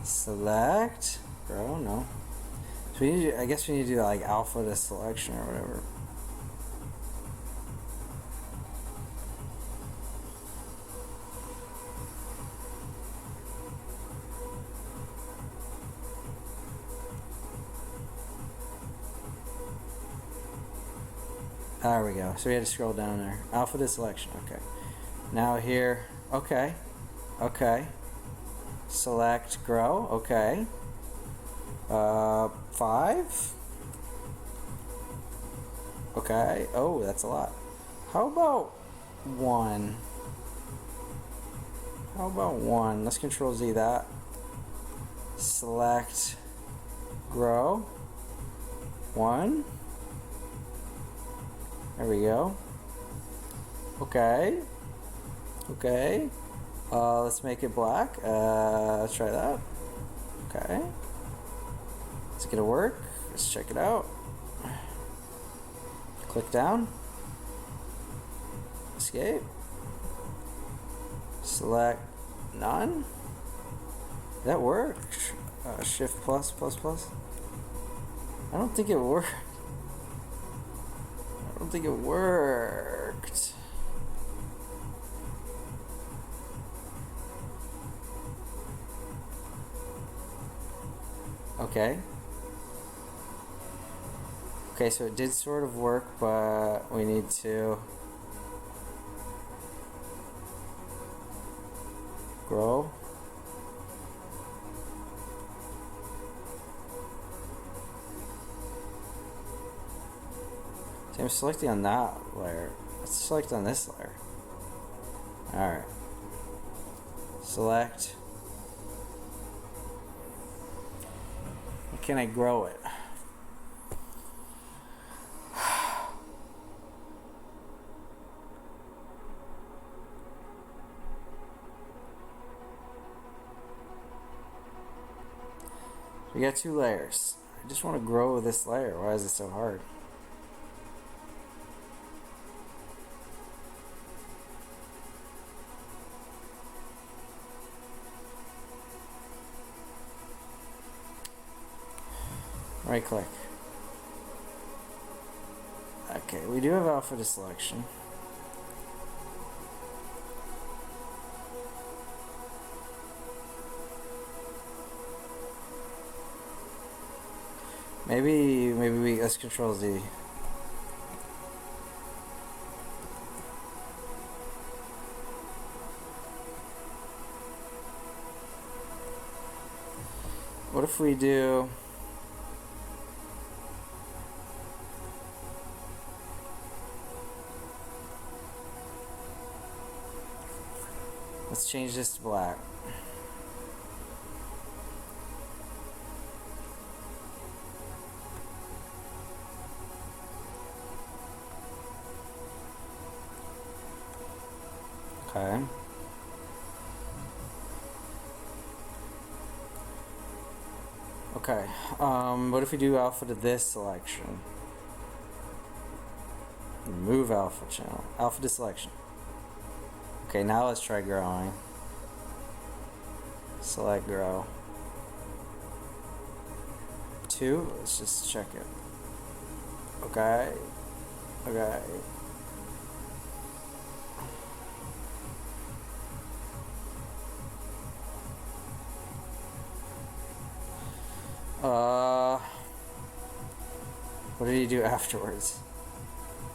Select grow. No. So we need to, I guess we need to do like alpha to selection or whatever. There we go. So we had to scroll down there. Alpha to selection. Okay. Now here. Okay. Okay. Select grow. Okay. 5. Okay. Oh, that's a lot. How about 1? How about 1? Let's Control Z that. Select grow. 1. There we go. Okay. Okay. Let's make it black. Let's try that. Okay. Is it gonna work? Let's check it out. Click down. Escape. Select none. That worked. Shift plus plus plus. I don't think it worked. I don't think it worked. Okay. Okay, so it did sort of work, but we need to grow. See, I'm selecting on that layer. Let's select on this layer. Alright. Select. Can I grow it? We got 2 layers. I just want to grow this layer. Why is it so hard? Right click. Okay, we do have alpha to selection. Maybe we let's Control Z. What if we do let's change this to black. Okay. Okay. What if we do alpha to this selection? Remove alpha channel. Alpha to selection. Okay, now let's try growing. Select grow. 2. Let's just check it. Okay. Okay. What did he do afterwards?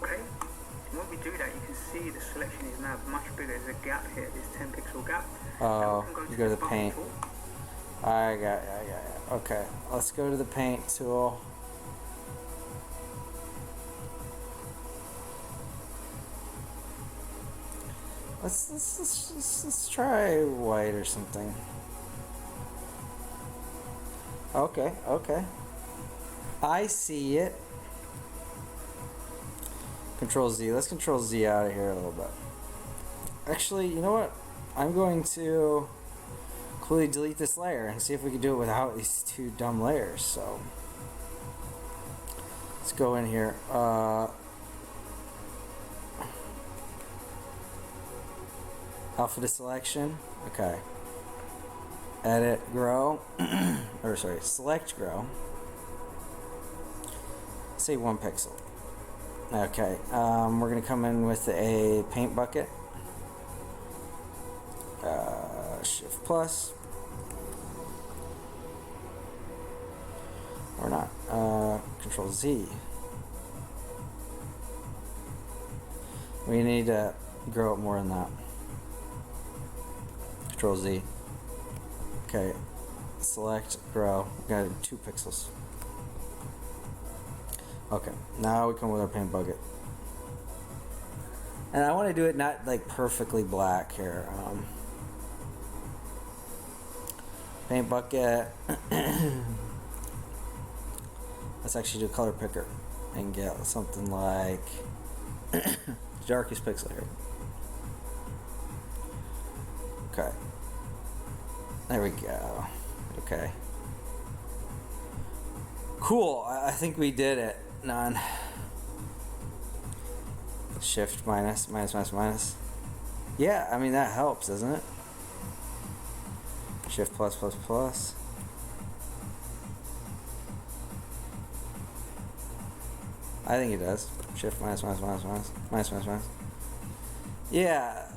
Okay, when we do that, you can see the selection is now much bigger. There's a gap here, this 10 pixel gap. Oh, Now we can you go to the button paint. tool. I got it. Okay, let's go to the paint tool. Let's try white or something. Okay. I see it. Control Z. Let's Control Z out of here a little bit. Actually, you know what? I'm going to quickly delete this layer and see if we can do it without these two dumb layers. So let's go in here. Alpha to selection. Okay. Edit grow. Or sorry, select grow. Say 1 pixel. Okay. We're gonna come in with a paint bucket. Shift plus. Or not. Control Z. We need to grow it more than that. Control Z. Okay. Select, grow. We got 2 pixels. Okay. Now we come with our paint bucket. And I want to do it not like perfectly black here. Paint bucket. Let's actually do color picker and get something like darkest pixel here. Okay. There we go. Okay. Cool. I think we did it. None. Shift minus. Yeah, I mean that helps, doesn't it? Shift plus. I think it does. Shift minus. Yeah.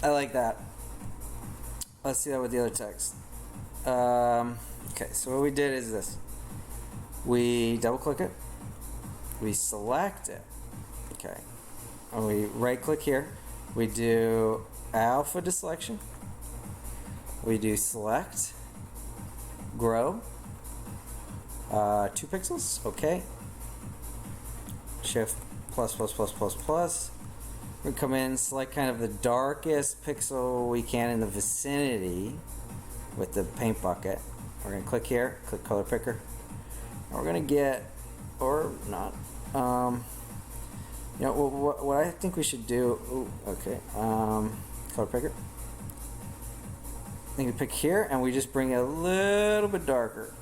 I like that. Let's see that with the other text. Okay, so what we did is this. We double click it. We select it. Okay. And we right click here. We do alpha to selection. We do select. Grow. 2 pixels. Okay. Shift plus. We come in, select kind of the darkest pixel we can in the vicinity with the paint bucket. We're going to click here, click color picker. And we're going to get, or not, you know, what I think we should do, color picker. I think we pick here and we just bring it a little bit darker.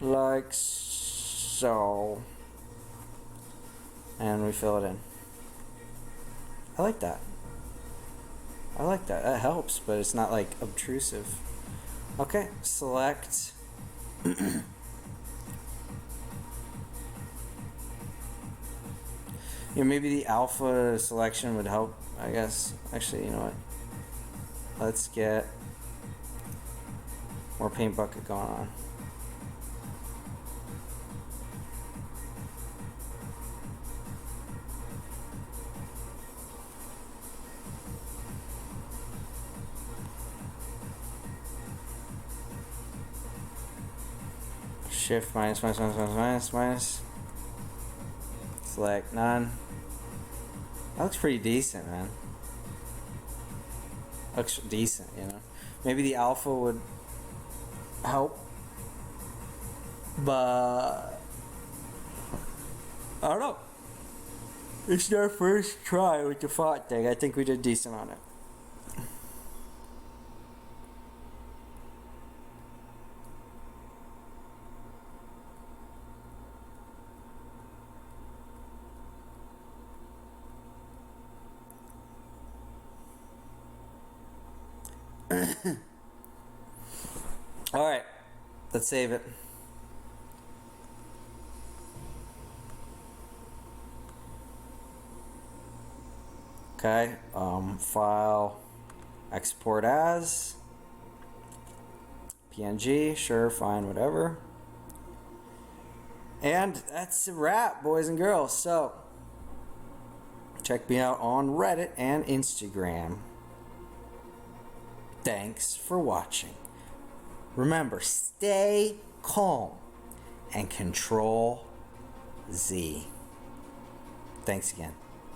Like so. And we fill it in. I like that. That helps, but it's not like obtrusive. Okay, select. Yeah, maybe the alpha selection would help, I guess. Actually, you know what? Let's get more paint bucket going on. Shift minus. Select none. That looks pretty decent, man. Looks decent, you know. Maybe the alpha would help, but I don't know. It's our first try with the font thing. I think we did decent on it. All right, let's save it. Okay, file, Export as PNG, sure, fine, whatever. And that's a wrap, boys and girls. So, check me out on Reddit and Instagram. Thanks for watching. Remember, stay calm and control Z. Thanks again.